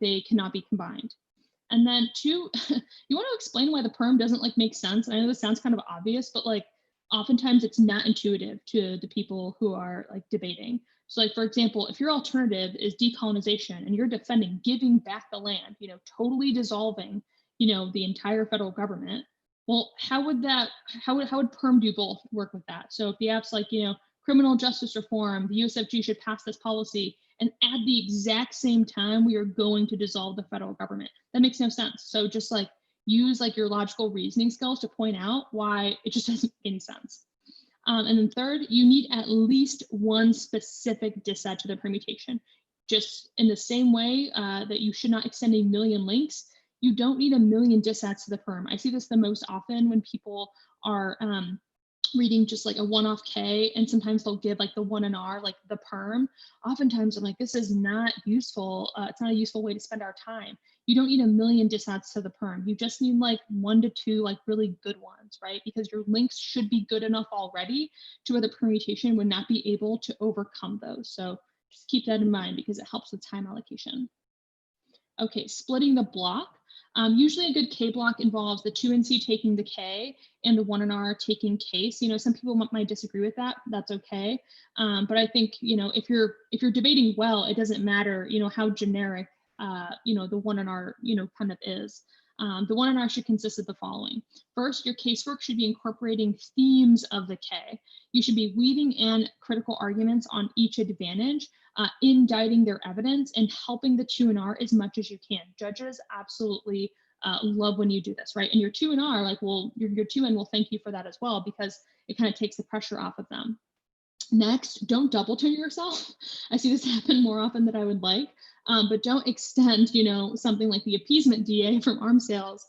they cannot be combined. And then two, you want to explain why the perm doesn't like make sense. I know this sounds kind of obvious, but like oftentimes it's not intuitive to the people who are like debating. So like, for example, if your alternative is decolonization and you're defending giving back the land, totally dissolving, the entire federal government, well, how would perm do both work with that? So if the app's like, criminal justice reform, the USFG should pass this policy, and at the exact same time, we are going to dissolve the federal government. That makes no sense. So just like use like your logical reasoning skills to point out why it just doesn't make any sense. And then third, you need at least one specific disadd to the permutation. Just in the same way that you should not extend a million links, you don't need a million disadds to the perm. I see this the most often when people are reading just like a one-off K, and sometimes they'll give like the one in R, like the perm. Oftentimes I'm like, this is not useful. It's not a useful way to spend our time. You don't need a million disadds to the perm. You just need like 1 to 2 like really good ones, right? Because your links should be good enough already to where the permutation would not be able to overcome those. So just keep that in mind because it helps with time allocation. Okay, splitting the block. Usually a good K block involves the 2NC taking the K and the 1NR taking case. Some people might disagree with that. That's okay. But I think, if you're debating well, it doesn't matter, how generic, the 1NR, kind of is. The 1NR should consist of the following. First, your casework should be incorporating themes of the K. You should be weaving in critical arguments on each advantage, indicting their evidence, and helping the 2NR as much as you can. Judges absolutely love when you do this, right? And your 2NR, like, well, your 2N will thank you for that as well, because it kind of takes the pressure off of them. Next, don't double turn yourself. I see this happen more often than I would like, but don't extend, something like the appeasement DA from arms sales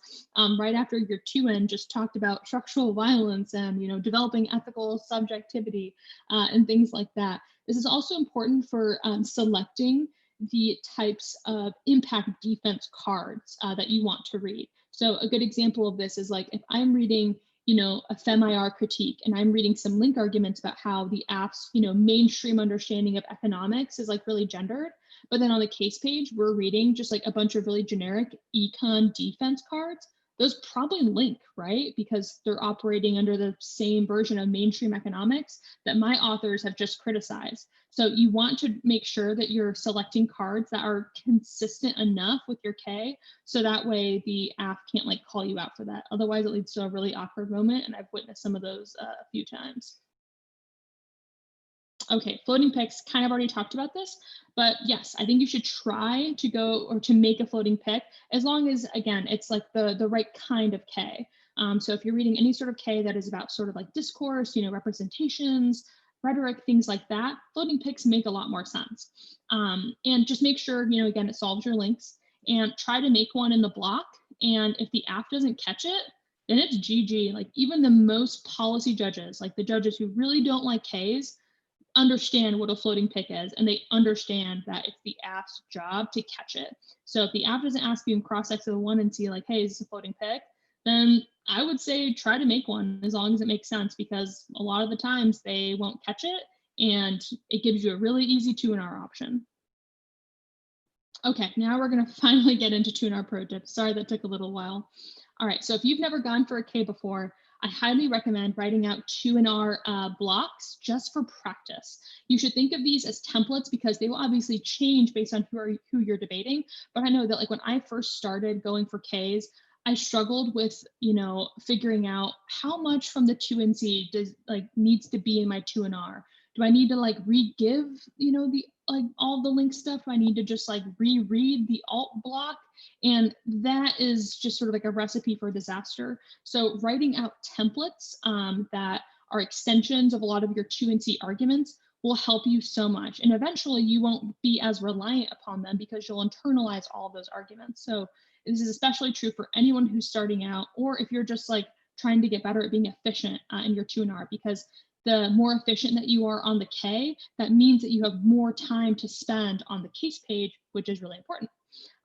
right after your 2N just talked about structural violence and, developing ethical subjectivity and things like that. This is also important for selecting the types of impact defense cards that you want to read. So a good example of this is like if I'm reading a FemIR critique, and I'm reading some link arguments about how the app's, mainstream understanding of economics is like really gendered. But then on the case page, we're reading just like a bunch of really generic econ defense cards. Those probably link, right? Because they're operating under the same version of mainstream economics that my authors have just criticized. So you want to make sure that you're selecting cards that are consistent enough with your K, so that way the app can't like call you out for that. Otherwise it leads to a really awkward moment, and I've witnessed some of those a few times. Okay, floating pics, kind of already talked about this, but yes, I think you should try to go or to make a floating pic, as long as, again, it's like the right kind of K. So if you're reading any sort of K that is about sort of like discourse, representations, rhetoric, things like that, floating pics make a lot more sense. And just make sure, again, it solves your links, and try to make one in the block. And if the app doesn't catch it, then it's GG. Like even the most policy judges, like the judges who really don't like Ks, understand what a floating pic is, and they understand that it's the app's job to catch it. So if the app doesn't ask you in cross-X of the 1 and see like, hey, is this a floating pic? Then I would say try to make one, as long as it makes sense, because a lot of the times they won't catch it, and it gives you a really easy 2NR option. Okay, now we're gonna finally get into 2NR pro tips. Sorry, that took a little while. All right, so if you've never gone for a K before, I highly recommend writing out 2NR blocks just for practice. You should think of these as templates, because they will obviously change based on who you're debating. But I know that like when I first started going for Ks, I struggled with, figuring out how much from the 2NC needs to be in my 2NR. Do I need to like re-give, the like all the link stuff? Do I need to just like reread the alt block? And that is just sort of like a recipe for disaster. So writing out templates that are extensions of a lot of your 2NC arguments will help you so much. And eventually you won't be as reliant upon them, because you'll internalize all of those arguments. So this is especially true for anyone who's starting out, or if you're just like trying to get better at being efficient in your 2NR, because the more efficient that you are on the K, that means that you have more time to spend on the case page, which is really important.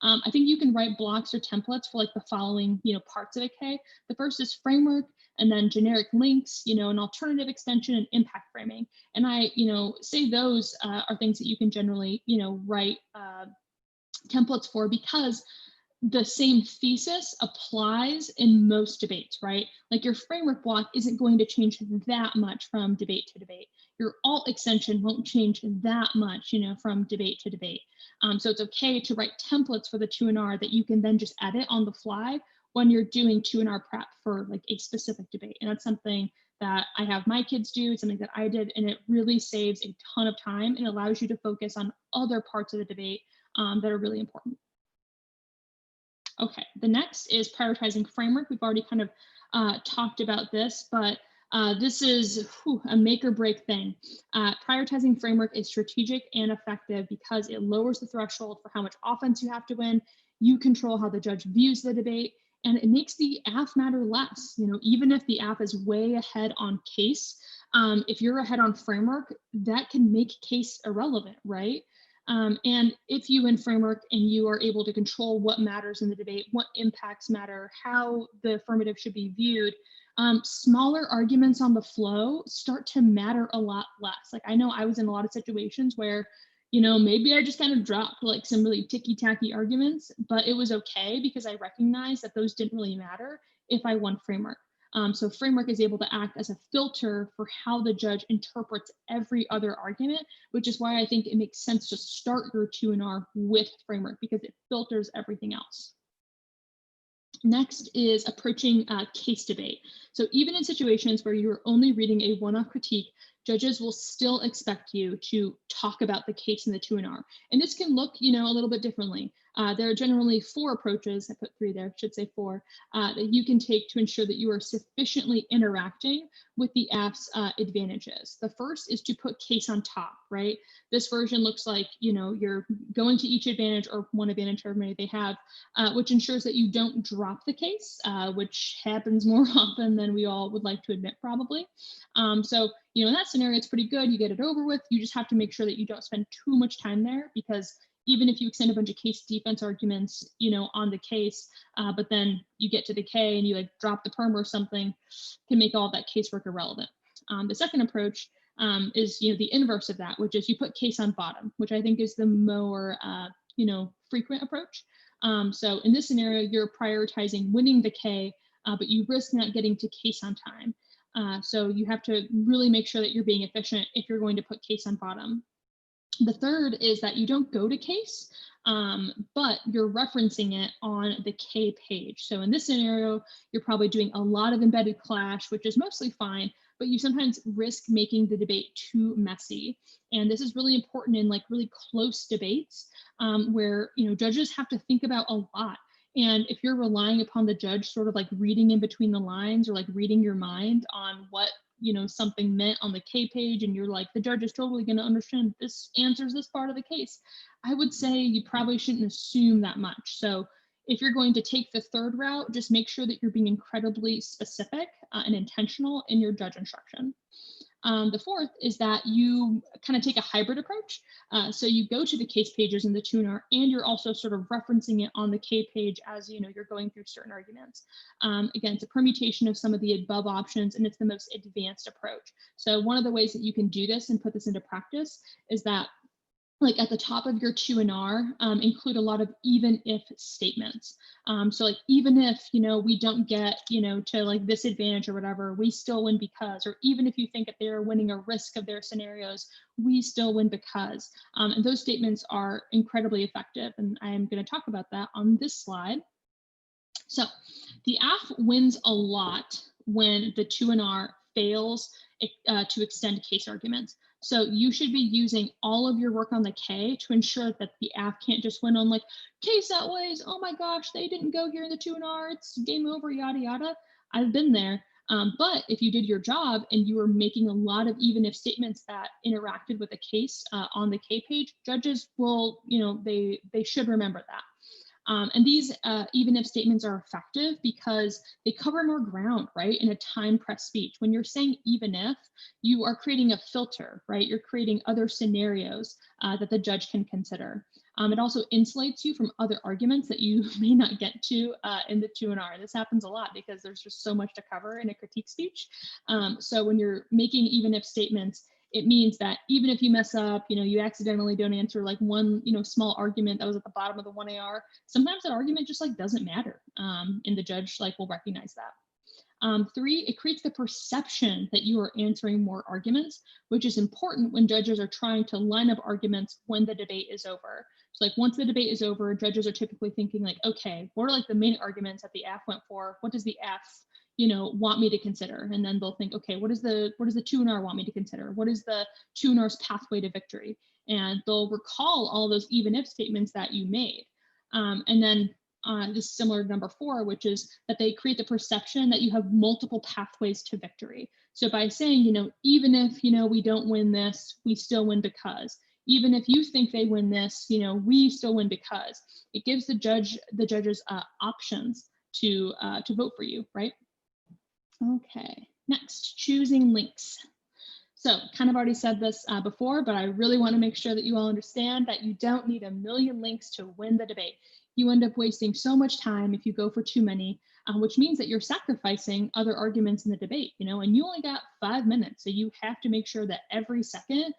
I think you can write blocks or templates for like the following, parts of a K. The first is framework, and then generic links, an alternative extension, and impact framing. And I, say those are things that you can generally, write templates for, because the same thesis applies in most debates, right? Like your framework block isn't going to change that much from debate to debate. Your alt extension won't change that much, from debate to debate. So it's okay to write templates for the 2NR that you can then just edit on the fly when you're doing 2NR prep for like a specific debate. And that's something that I have my kids do. It's something that I did, and it really saves a ton of time and allows you to focus on other parts of the debate that are really important. Okay, the next is prioritizing framework. We've already kind of talked about this, but this is a make or break thing. Prioritizing framework is strategic and effective because it lowers the threshold for how much offense you have to win. You control how the judge views the debate, and it makes the app matter less. Even if the app is way ahead on case, if you're ahead on framework, that can make case irrelevant, right? And if you in framework and you are able to control what matters in the debate, what impacts matter, how the affirmative should be viewed, smaller arguments on the flow start to matter a lot less. Like I know I was in a lot of situations where, maybe I just kind of dropped like some really ticky-tacky arguments, but it was okay because I recognized that those didn't really matter if I won framework. So framework is able to act as a filter for how the judge interprets every other argument, which is why I think it makes sense to start your 2&R with framework because it filters everything else. Next is approaching case debate. So even in situations where you're only reading a one-off critique, judges will still expect you to talk about the case in the 2&R. And this can look, a little bit differently. There are generally 4 approaches, I put 3 there, should say 4, that you can take to ensure that you are sufficiently interacting with the app's advantages. The first is to put case on top, right? This version looks like, you're going to each advantage or one advantage, however many they have, which ensures that you don't drop the case, which happens more often than we all would like to admit, probably. So, in that scenario, it's pretty good. You get it over with. You just have to make sure that you don't spend too much time there, because even if you extend a bunch of case defense arguments, on the case, but then you get to the K and you like drop the perm or something, can make all of that casework irrelevant. The second approach is, the inverse of that, which is you put case on bottom, which I think is the more, frequent approach. So in this scenario, you're prioritizing winning the K, but you risk not getting to case on time. So you have to really make sure that you're being efficient if you're going to put case on bottom. The third is that you don't go to case, but you're referencing it on the K page. So in this scenario, you're probably doing a lot of embedded clash, which is mostly fine, but you sometimes risk making the debate too messy. And this is really important in like really close debates where, judges have to think about a lot. And if you're relying upon the judge sort of like reading in between the lines or like reading your mind on what something meant on the K page, and you're like, the judge is totally going to understand this answers this part of the case, I would say you probably shouldn't assume that much. So if you're going to take the third route, just make sure that you're being incredibly specific and intentional in your judge instruction. The fourth is that you kind of take a hybrid approach. So you go to the case pages in the 2&R, and you're also sort of referencing it on the K page as you're going through certain arguments. Again, it's a permutation of some of the above options, and it's the most advanced approach. So one of the ways that you can do this and put this into practice is that, like at the top of your 2&R, include a lot of even if statements. So like, even if, we don't get, to like this advantage or whatever, we still win because, or even if you think that they're winning a risk of their scenarios, we still win because. And those statements are incredibly effective. And I'm going to talk about that on this slide. So the AF wins a lot when the 2&R fails to extend case arguments. So you should be using all of your work on the K to ensure that the AF can't just win on like case outweighs, oh my gosh, they didn't go here in the 2&R, it's game over, yada, yada. I've been there. But if you did your job and you were making a lot of even if statements that interacted with the case on the K page, judges will, they should remember that. And these even if statements are effective because they cover more ground, right? In a time-pressed speech. When you're saying even if, you are creating a filter, right? You're creating other scenarios that the judge can consider. It also insulates you from other arguments that you may not get to in the 2&R. This happens a lot because there's just so much to cover in a critique speech. So when you're making even if statements, it means that even if you mess up, you accidentally don't answer like one, small argument that was at the bottom of the 1AR, sometimes that argument just like doesn't matter. And the judge like will recognize that. 3, it creates the perception that you are answering more arguments, which is important when judges are trying to line up arguments when the debate is over. So like once the debate is over, judges are typically thinking like, okay, what are like the main arguments that the AF went for? What does the F want me to consider? And then they'll think, okay, what does the 2&R want me to consider? What is the 2&R's pathway to victory? And they'll recall all those even if statements that you made. And then this is similar to number 4, which is that they create the perception that you have multiple pathways to victory. So by saying, even if, we don't win this, we still win because. Even if you think they win this, we still win because. It gives the judges options to vote for you, right? Okay, next, choosing links. So kind of already said this before, but I really want to make sure that you all understand that you don't need a million links to win the debate. You end up wasting so much time if you go for too many, which means that you're sacrificing other arguments in the debate, and you only got 5 minutes. So you have to make sure that every second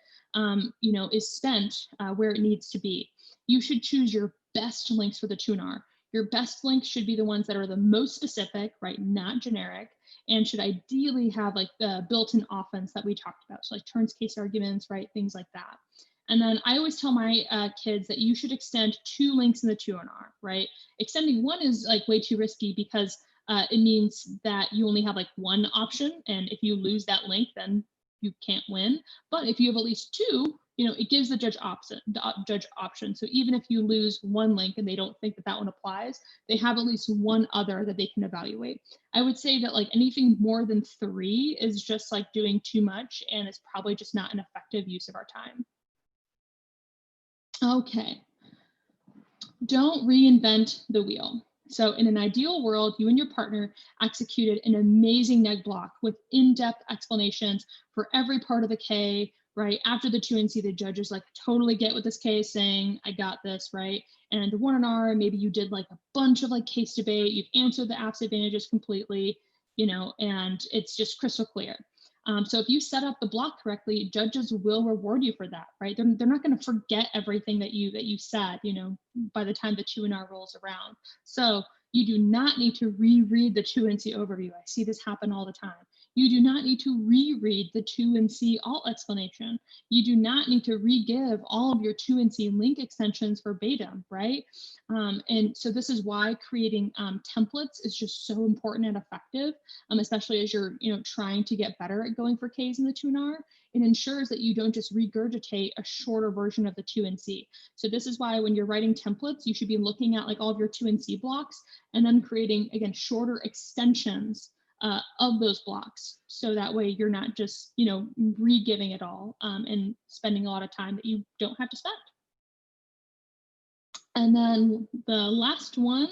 is spent where it needs to be. You should choose your best links for the 2NR. Your best links should be the ones that are the most specific, right? Not generic, and should ideally have like the built-in offense that we talked about. So like turns, case arguments, right? Things like that. And then I always tell my kids that you should extend 2 links in the 2NR, right? Extending 1 is like way too risky because it means that you only have like 1 option. And if you lose that link, then you can't win. But if you have at least 2, it gives the judge option. So even if you lose 1 link and they don't think that that one applies, they have at least 1 other that they can evaluate. I would say that like anything more than 3 is just like doing too much, and it's probably just not an effective use of our time. Okay. Don't reinvent the wheel. So in an ideal world, you and your partner executed an amazing neg block with in-depth explanations for every part of the K, right? After the 2NC, the judges like totally get what this K is saying, I got this, right? And the 1NR, maybe you did like a bunch of like case debate, you've answered the apps advantages completely, and it's just crystal clear. So if you set up the block correctly, judges will reward you for that, right? They're not going to forget everything that you said, by the time the 2NR rolls around. So you do not need to reread the 2NC overview. I see this happen all the time. You do not need to reread the 2NC alt explanation. You do not need to re-give all of your 2NC link extensions verbatim, right? And so this is why creating templates is just so important and effective, especially as you're trying to get better at going for Ks in the 2NR. It ensures that you don't just regurgitate a shorter version of the 2NC. So this is why when you're writing templates, you should be looking at like all of your 2NC blocks and then creating, again, shorter extensions of those blocks. So that way you're not just, re-giving it all and spending a lot of time that you don't have to spend. And then the last one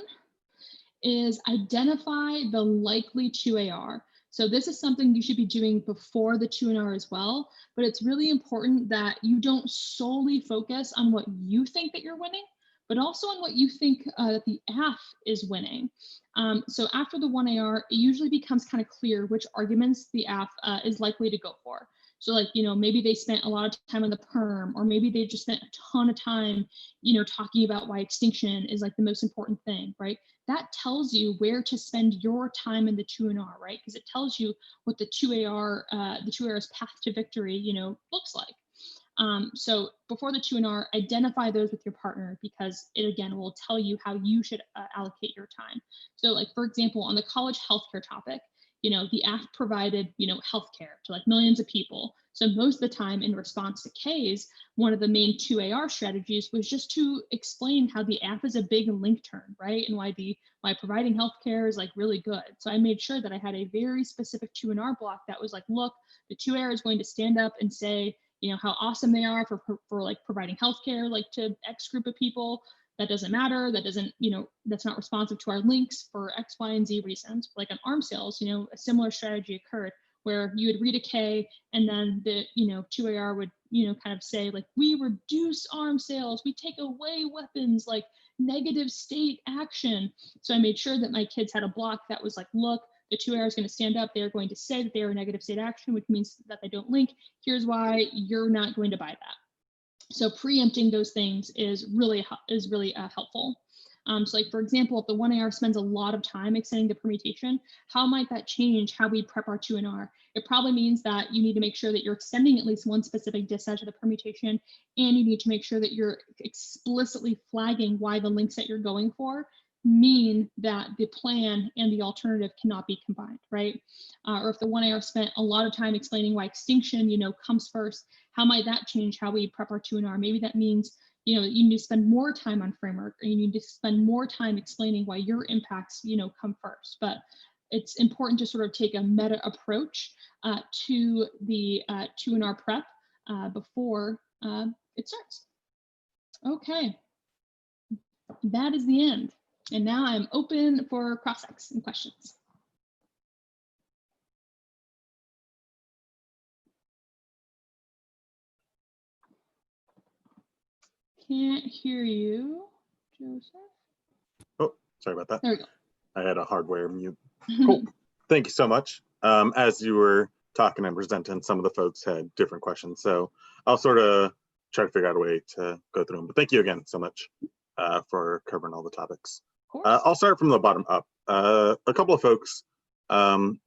is identify the likely 2AR. So this is something you should be doing before the 2NR as well, but it's really important that you don't solely focus on what you think that you're winning, but also on what you think the AF is winning. So after the 1AR, it usually becomes kind of clear which arguments the AF is likely to go for. So like, maybe they spent a lot of time on the perm, or maybe they just spent a ton of time, talking about why extinction is like the most important thing, right? That tells you where to spend your time in the 2NR, right? Because it tells you what the 2AR's path to victory, looks like. So before the 2NR, identify those with your partner, because it again will tell you how you should allocate your time. So like, for example, on the college healthcare topic, the AF provided, healthcare to like millions of people. So most of the time in response to Ks, one of the main 2AR strategies was just to explain how the AF is a big link turn, right? And why providing healthcare is like really good. So I made sure that I had a very specific 2NR block that was like, look, the 2AR is going to stand up and say, how awesome they are for like providing healthcare, like to X group of people. That doesn't matter. That doesn't, that's not responsive to our links for X, Y, and Z reasons. Like on arms sales, a similar strategy occurred where you would read a K and then the, 2AR would, kind of say like, we reduce arms sales, we take away weapons, like negative state action. So I made sure that my kids had a block that was like, look, the 2AR is going to stand up. They're going to say that they are a negative state action, which means that they don't link. Here's why you're not going to buy that. So preempting those things is really helpful. So like, for example, if the 1AR spends a lot of time extending the permutation, how might that change how we prep our 2NR? It probably means that you need to make sure that you're extending at least one specific disadvantage of the permutation, and you need to make sure that you're explicitly flagging why the links that you're going for mean that the plan and the alternative cannot be combined, right? Or if the 1AR spent a lot of time explaining why extinction, comes first, how might that change how we prep our 2NR? Maybe that means, you need to spend more time on framework, or you need to spend more time explaining why your impacts, come first. But it's important to sort of take a meta approach to the 2NR prep before it starts. Okay, that is the end. And now I'm open for cross-ex and questions. Can't hear you, Joseph. Oh, sorry about that. There we go. I had a hardware mute. Cool. Thank you so much. As you were talking and presenting, some of the folks had different questions. So I'll sort of try to figure out a way to go through them. But thank you again so much for covering all the topics. I'll start from the bottom up. A couple of folks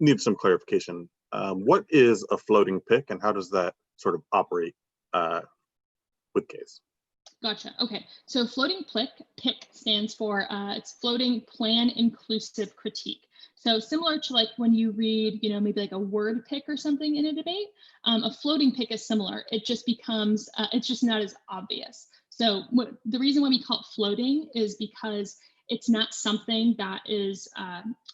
need some clarification. What is a floating pic and how does that sort of operate with Ks? Gotcha. Okay. So floating PIC stands for it's floating plan inclusive critique. So similar to like when you read, maybe like a word pic or something in a debate, a floating pic is similar. It just becomes, it's just not as obvious. So the reason why we call it floating is because it's not something that is,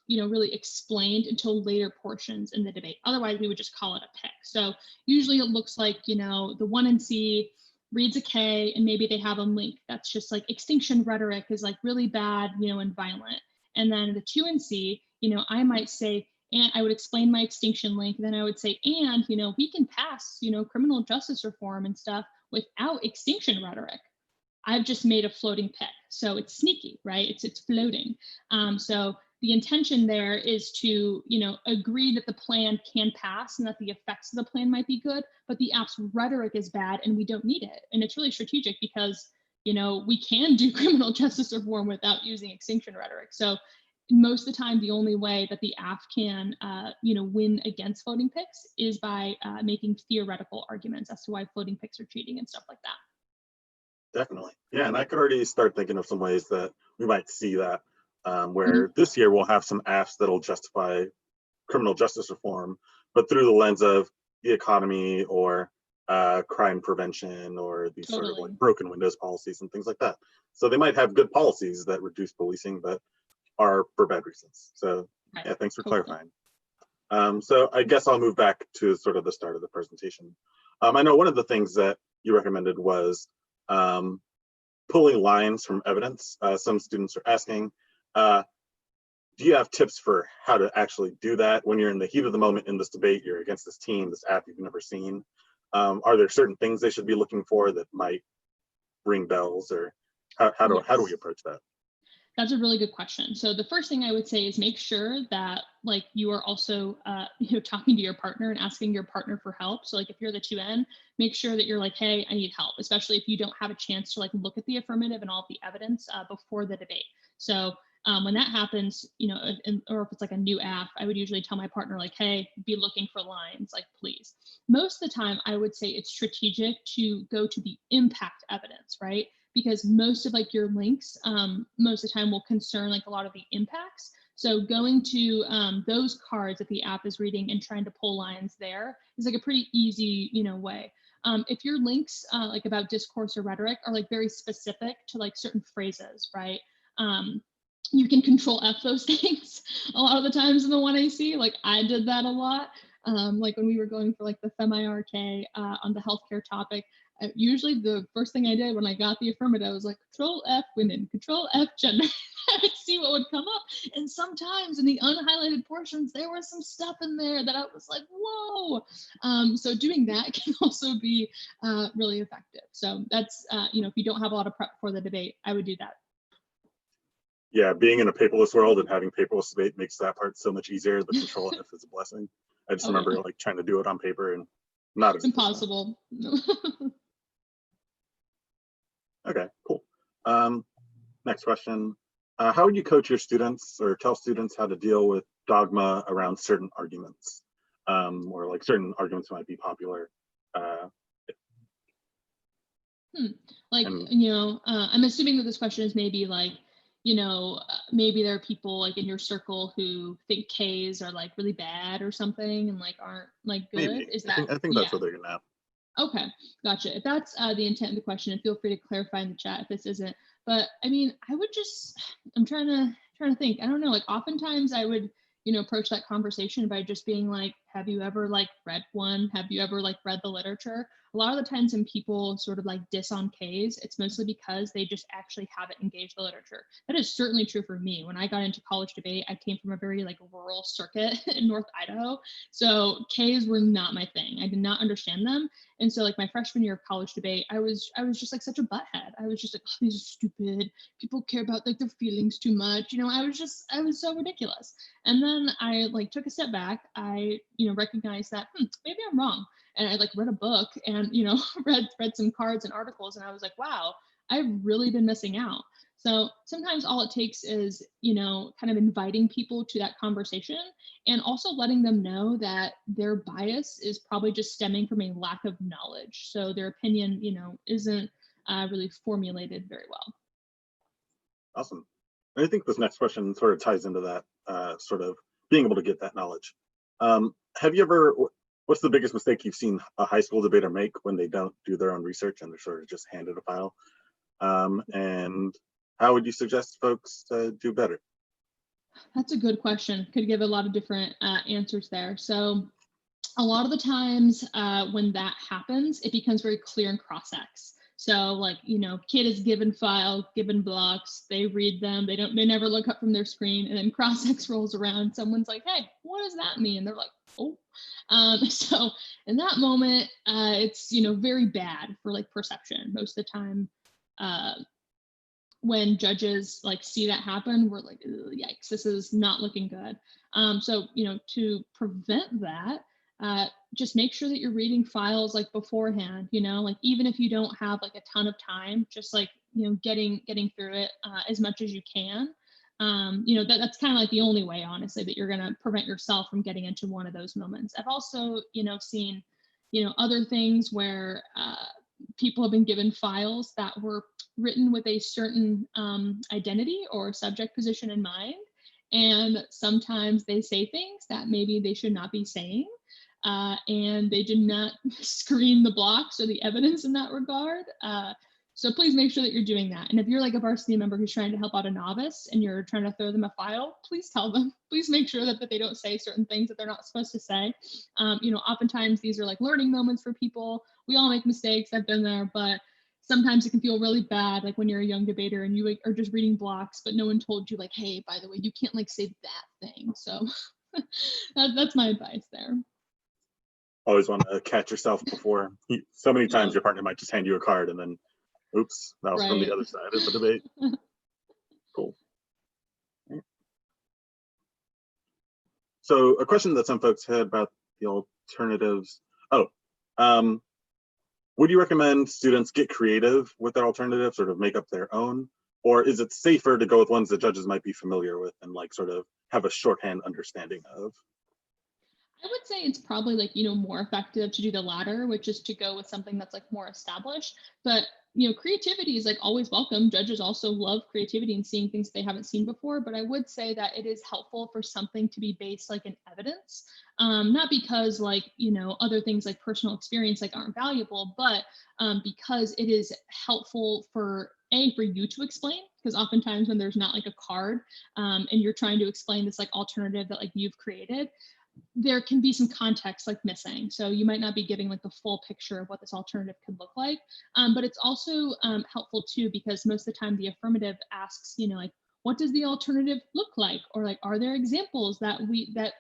really explained until later portions in the debate. Otherwise, we would just call it a pic. So usually it looks like, the 1 and C reads a K and maybe they have a link that's just like extinction rhetoric is like really bad, and violent. And then the 2 and C, I might say, and I would explain my extinction link. Then I would say, and, we can pass, criminal justice reform and stuff without extinction rhetoric. I've just made a floating pic. So it's sneaky, right? It's floating. So the intention there is to, agree that the plan can pass and that the effects of the plan might be good, but the app's rhetoric is bad and we don't need it. And it's really strategic because, we can do criminal justice reform without using extinction rhetoric. So most of the time, the only way that the app can, win against floating pics is by making theoretical arguments as to why floating pics are cheating and stuff like that. Definitely. Yeah, and I could already start thinking of some ways that we might see that, where this year we'll have some apps that'll justify criminal justice reform, but through the lens of the economy or crime prevention or these sort of like broken windows policies and things like that. So they might have good policies that reduce policing, but are for bad reasons. So yeah, thanks for clarifying. So I guess I'll move back to sort of the start of the presentation. I know one of the things that you recommended was pulling lines from evidence. Some students are asking, do you have tips for how to actually do that when you're in the heat of the moment in this debate, you're against this team, this app you've never seen? Are there certain things they should be looking for that might ring bells, or how do we approach that? That's a really good question. So the first thing I would say is make sure that like you are also talking to your partner and asking your partner for help. So like if you're the 2N, make sure that you're like, hey, I need help, especially if you don't have a chance to like look at the affirmative and all of the evidence before the debate. So when that happens, or if it's like a new app, I would usually tell my partner like, hey, be looking for lines, like please. Most of the time, I would say it's strategic to go to the impact evidence, right? Because most of like your links, most of the time will concern like a lot of the impacts. So going to those cards that the app is reading and trying to pull lines there is like a pretty easy, way. If your links like about discourse or rhetoric are like very specific to like certain phrases, right? You can control F those things a lot of the times in the 1AC. Like I did that a lot. Like when we were going for like the FemIRK on the healthcare topic, usually the first thing I did when I got the affirmative, I was like, Control F women, Control F gender, and see what would come up. And sometimes in the unhighlighted portions, there was some stuff in there that I was like, whoa. So doing that can also be really effective. So that's, if you don't have a lot of prep for the debate, I would do that. Yeah, being in a paperless world and having paperless debate makes that part so much easier. The Control F is a blessing. I just remember like trying to do it on paper and not as impossible. Okay, cool. Next question. How would you coach your students or tell students how to deal with dogma around certain arguments, or like certain arguments might be popular? I'm assuming that this question is maybe like, maybe there are people like in your circle who think Ks are like really bad or something and like aren't like good. Maybe. Is that? I think that's what they're getting at. Okay, gotcha. If that's the intent of the question, and feel free to clarify in the chat if this isn't. But I mean, I would just, I'm trying to think. I don't know. Like oftentimes I would, approach that conversation by just being like, have you ever like read one? Have you ever like read the literature? A lot of the times when people sort of like diss on Ks, it's mostly because they just actually haven't engaged the literature. That is certainly true for me. When I got into college debate, I came from a very like rural circuit in North Idaho. So Ks were not my thing. I did not understand them. And so like my freshman year of college debate, I was just like such a butthead. I was just like, oh, these are stupid. People care about like their feelings too much. I was so ridiculous. And then I like took a step back. I, recognized that maybe I'm wrong. And I like read a book and, read some cards and articles, and I was like, wow, I've really been missing out. So sometimes all it takes is, kind of inviting people to that conversation and also letting them know that their bias is probably just stemming from a lack of knowledge. So their opinion, isn't really formulated very well. Awesome. And I think this next question sort of ties into that, sort of being able to get that knowledge. Have you ever, what's the biggest mistake you've seen a high school debater make when they don't do their own research and they're sort of just handed a file? And how would you suggest folks do better? That's a good question. Could give a lot of different answers there. So a lot of the times when that happens, it becomes very clear in cross-ex. So like, kid is given file, given blocks, they read them, they never look up from their screen, and then cross-ex rolls around. Someone's like, hey, what does that mean? They're like, oh. So in that moment, it's, very bad for like perception. Most of the time, when judges like see that happen, we're like, yikes, this is not looking good. So, to prevent that, just make sure that you're reading files like beforehand, like even if you don't have like a ton of time, just like, getting through it as much as you can. That's kind of like the only way, honestly, that you're going to prevent yourself from getting into one of those moments. I've also, seen, other things where people have been given files that were written with a certain identity or subject position in mind. And sometimes they say things that maybe they should not be saying. And they did not screen the blocks or the evidence in that regard. So please make sure that you're doing that. And if you're like a varsity member who's trying to help out a novice and you're trying to throw them a file, please tell them. Please make sure that they don't say certain things that they're not supposed to say. Oftentimes these are like learning moments for people. We all make mistakes. I've been there, but sometimes it can feel really bad, like when you're a young debater and you are just reading blocks, but no one told you like, hey, by the way, you can't like say that thing. So that's my advice there. Always want to catch yourself before. So many times your partner might just hand you a card and then, oops, that was from the other side of the debate. Cool. So a question that some folks had about the alternatives. Would you recommend students get creative with their alternatives, sort of make up their own? Or is it safer to go with ones that judges might be familiar with and like sort of have a shorthand understanding of? I would say it's probably like, more effective to do the latter, which is to go with something that's like more established. But, creativity is like always welcome. Judges also love creativity and seeing things they haven't seen before. But I would say that it is helpful for something to be based like in evidence, not because like, other things like personal experience like aren't valuable, but because it is helpful for you to explain, because oftentimes when there's not like a card and you're trying to explain this like alternative that like you've created, there can be some context like missing. So you might not be giving like the full picture of what this alternative could look like. But it's also helpful too, because most of the time the affirmative asks, like, what does the alternative look like? Or like, are there examples that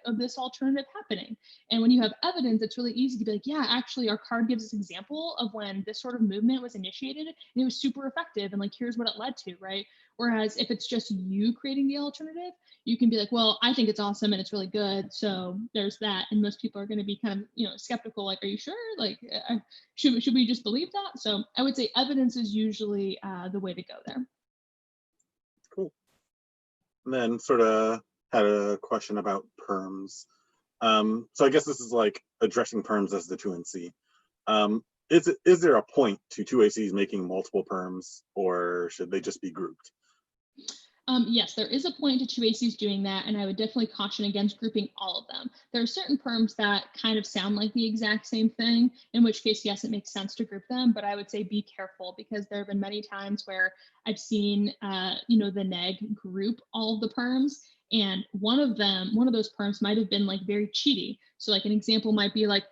of this alternative happening? And when you have evidence, it's really easy to be like, yeah, actually our card gives us an example of when this sort of movement was initiated and it was super effective. And like, here's what it led to, right? Whereas if it's just you creating the alternative, you can be like, well, I think it's awesome and it's really good. So there's that. And most people are going to be kind of, skeptical. Like, are you sure? Like, should we just believe that? So I would say evidence is usually the way to go there. Cool. And then sort of had a question about perms. So I guess this is like addressing perms as the 2NC. Is there a point to 2ACs making multiple perms, or should they just be grouped? Yes, there is a point to 2ACs doing that, and I would definitely caution against grouping all of them. There are certain perms that kind of sound like the exact same thing, in which case, yes, it makes sense to group them, but I would say be careful, because there have been many times where I've seen, the neg group all of the perms, and one of those perms might have been like very cheaty. So like an example might be like,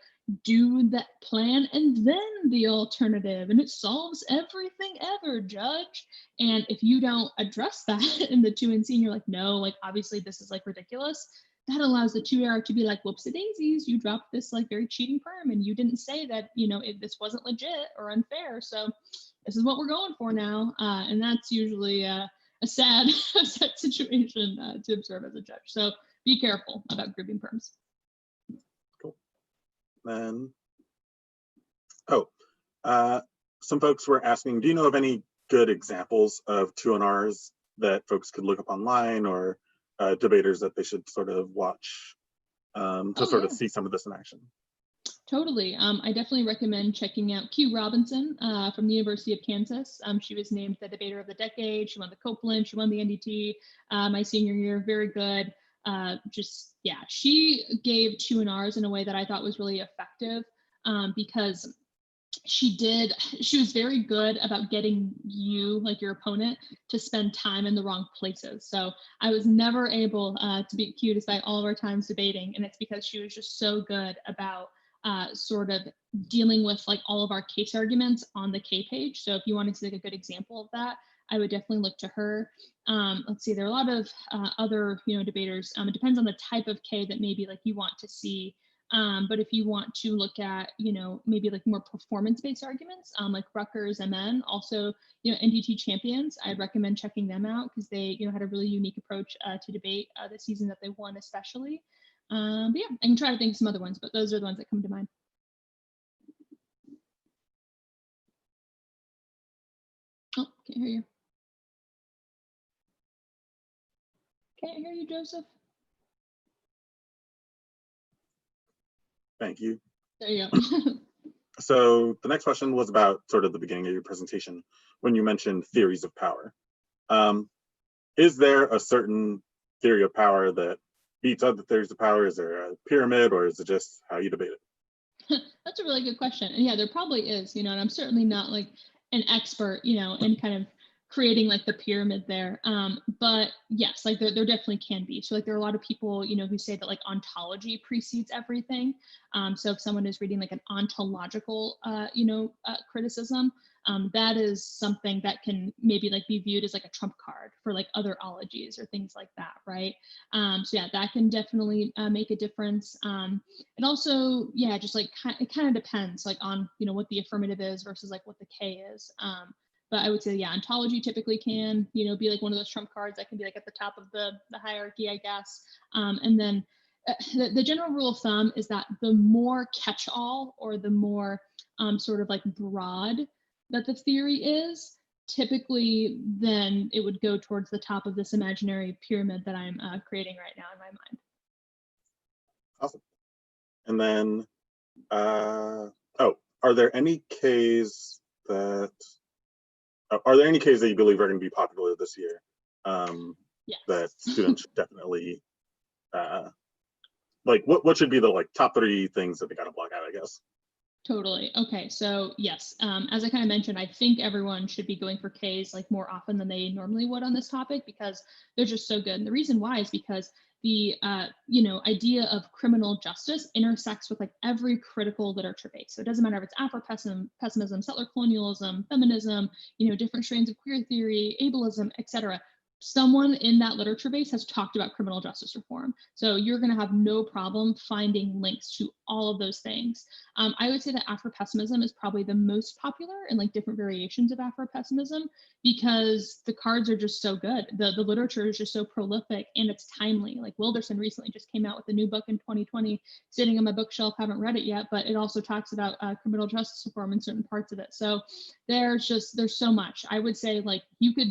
do that plan and then the alternative, and it solves everything ever, judge. And if you don't address that in the 2NC and you're like, no, like obviously this is like ridiculous, that allows the 2AR to be like, whoops a daisies, you dropped this like very cheating perm and you didn't say that, if this wasn't legit or unfair. So this is what we're going for now. And that's usually a sad situation to observe as a judge. So be careful about grouping perms. Cool. Then, some folks were asking, do you know of any good examples of 2NRs that folks could look up online, or debaters that they should sort of watch to sort of see some of this in action? Totally. I definitely recommend checking out Q Robinson from the University of Kansas. She was named the debater of the decade. She won the Copeland. She won the NDT my senior year. Very good. She gave 2NRs in a way that I thought was really effective because she was very good about getting you, like your opponent, to spend time in the wrong places. So I was never able to beat Q despite all of our times debating, and it's because she was just so good about sort of dealing with like all of our case arguments on the K page. So if you wanted to see like a good example of that, I would definitely look to her. Let's see, there are a lot of other debaters. It depends on the type of K that maybe like you want to see. But if you want to look at, maybe like more performance-based arguments, like Rutgers MN, also, NDT champions, I'd recommend checking them out because they, had a really unique approach to debate the season that they won, especially. But yeah, I can try to think of some other ones, but those are the ones that come to mind. Oh, can't hear you. Can't hear you, Joseph. Thank you. There you go. So the next question was about sort of the beginning of your presentation when you mentioned theories of power. Is there a certain theory of power that beats other theories of power? Is there a pyramid, or is it just how you debate it? That's a really good question. And yeah, there probably is, and I'm certainly not like an expert, in kind of creating like the pyramid there. But yes, like there definitely can be. So like there are a lot of people, who say that like ontology precedes everything. So if someone is reading like an ontological, criticism, that is something that can maybe like be viewed as like a trump card for like other ologies or things like that, right? So yeah, that can definitely make a difference. And also, yeah, just like it kind of depends like on, what the affirmative is versus like what the K is. But I would say, yeah, ontology typically can, be like one of those trump cards that can be like at the top of the hierarchy, I guess. And then the general rule of thumb is that the more catch-all or the more sort of like broad that the theory is, typically then it would go towards the top of this imaginary pyramid that I'm creating right now in my mind. Awesome. And then, are there any Ks that you believe are going to be popular this year? Yes. That students should definitely like. What should be the like top 3 things that they got to block out, I guess? Totally. Okay. So yes, as I kind of mentioned, I think everyone should be going for Ks like more often than they normally would on this topic because they're just so good. And the reason why is because the idea of criminal justice intersects with like every critical literature base. So it doesn't matter if it's Afro-pessimism, settler colonialism, feminism, different strains of queer theory, ableism, etc. Someone in that literature base has talked about criminal justice reform. So you're going to have no problem finding links to all of those things. I would say that Afro-pessimism is probably the most popular and like different variations of Afro-pessimism because the cards are just so good. The literature is just so prolific and it's timely. Like Wilderson recently just came out with a new book in 2020, sitting on my bookshelf, haven't read it yet, but it also talks about criminal justice reform in certain parts of it. So there's so much. I would say like you could,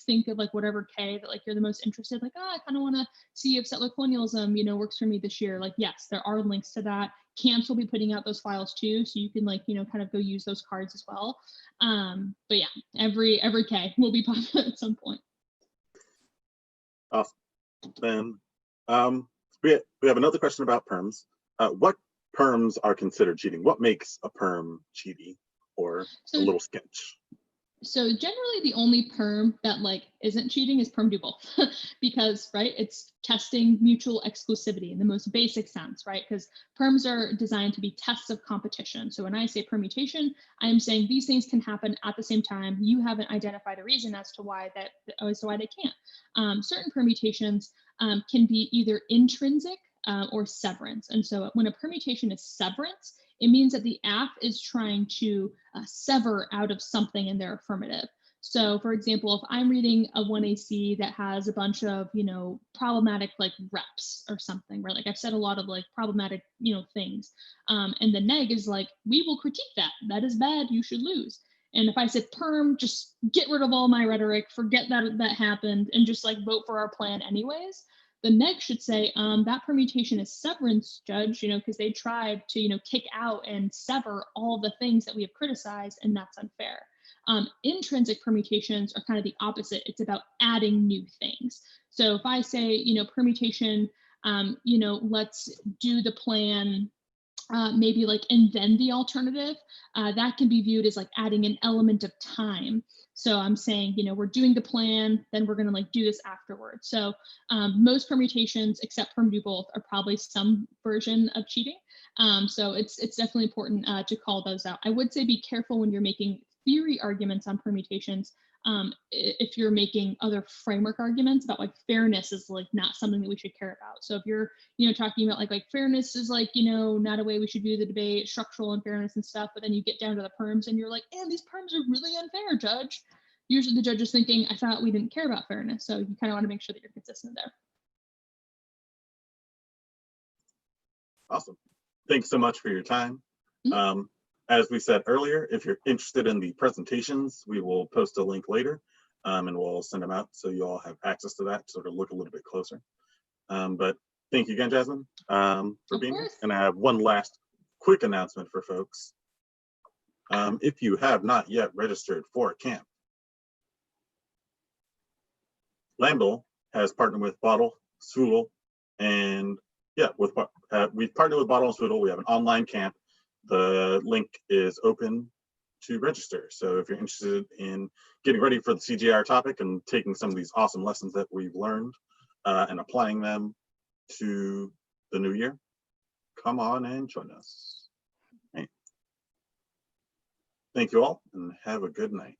think of like whatever K that like you're the most interested, like, I kind of want to see if settler colonialism, works for me this year. Like, yes, there are links to that. Camps will be putting out those files too, so you can like, kind of go use those cards as well. But yeah, every K will be popular at some point. Awesome. Then we have another question about perms. What perms are considered cheating? What makes a perm cheaty or a little sketch? So generally the only perm that like isn't cheating is perm do both because, right, it's testing mutual exclusivity in the most basic sense, right? Because perms are designed to be tests of competition. So when I say permutation, I am saying these things can happen at the same time. You haven't identified a reason as to why they can't. Certain permutations can be either intrinsic or severance. And so when a permutation is severance, it means that the app is trying to sever out of something in their affirmative. So for example, if I'm reading a 1AC that has a bunch of, problematic like reps or something, right? Like I've said a lot of like problematic, things. And the neg is like, we will critique that. That is bad. You should lose. And if I said perm, just get rid of all my rhetoric, forget that happened, and just like vote for our plan anyways. The neg should say that permutation is severance, judge, because they tried to, kick out and sever all the things that we have criticized, and that's unfair. Intrinsic permutations are kind of the opposite. It's about adding new things. So if I say, permutation, let's do the plan, maybe like, and then the alternative, that can be viewed as like adding an element of time. So I'm saying, we're doing the plan, then we're going to like do this afterwards. So most permutations, except perm do both, are probably some version of cheating. So it's definitely important to call those out. I would say be careful when you're making theory arguments on permutations. If you're making other framework arguments about like fairness is like not something that we should care about. So if you're talking about like fairness is like not a way we should view the debate, structural unfairness and stuff, but then you get down to the perms and you're like, and these perms are really unfair, judge. Usually the judge is thinking, I thought we didn't care about fairness. So you kind of want to make sure that you're consistent there. Awesome. Thanks so much for your time. As we said earlier, if you're interested in the presentations, we will post a link later and we'll send them out so you all have access to that, sort of look a little bit closer. But thank you again, Jasmine, for being here. And I have one last quick announcement for folks. If you have not yet registered for a camp, Lambdal has partnered with Bottle, Swoodle, and we've partnered with Bottle and Swoodle. We have an online camp. The link is open to register. So if you're interested in getting ready for the CGR topic and taking some of these awesome lessons that we've learned and applying them to the new year, come on and join us. Right. Thank you all and have a good night.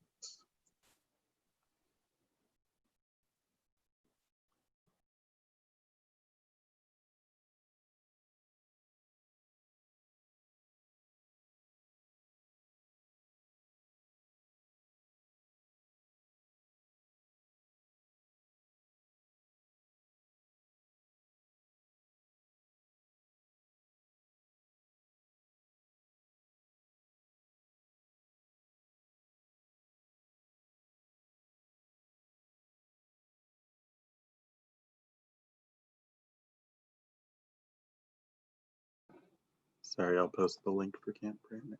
Sorry, I'll post the link for camp right now.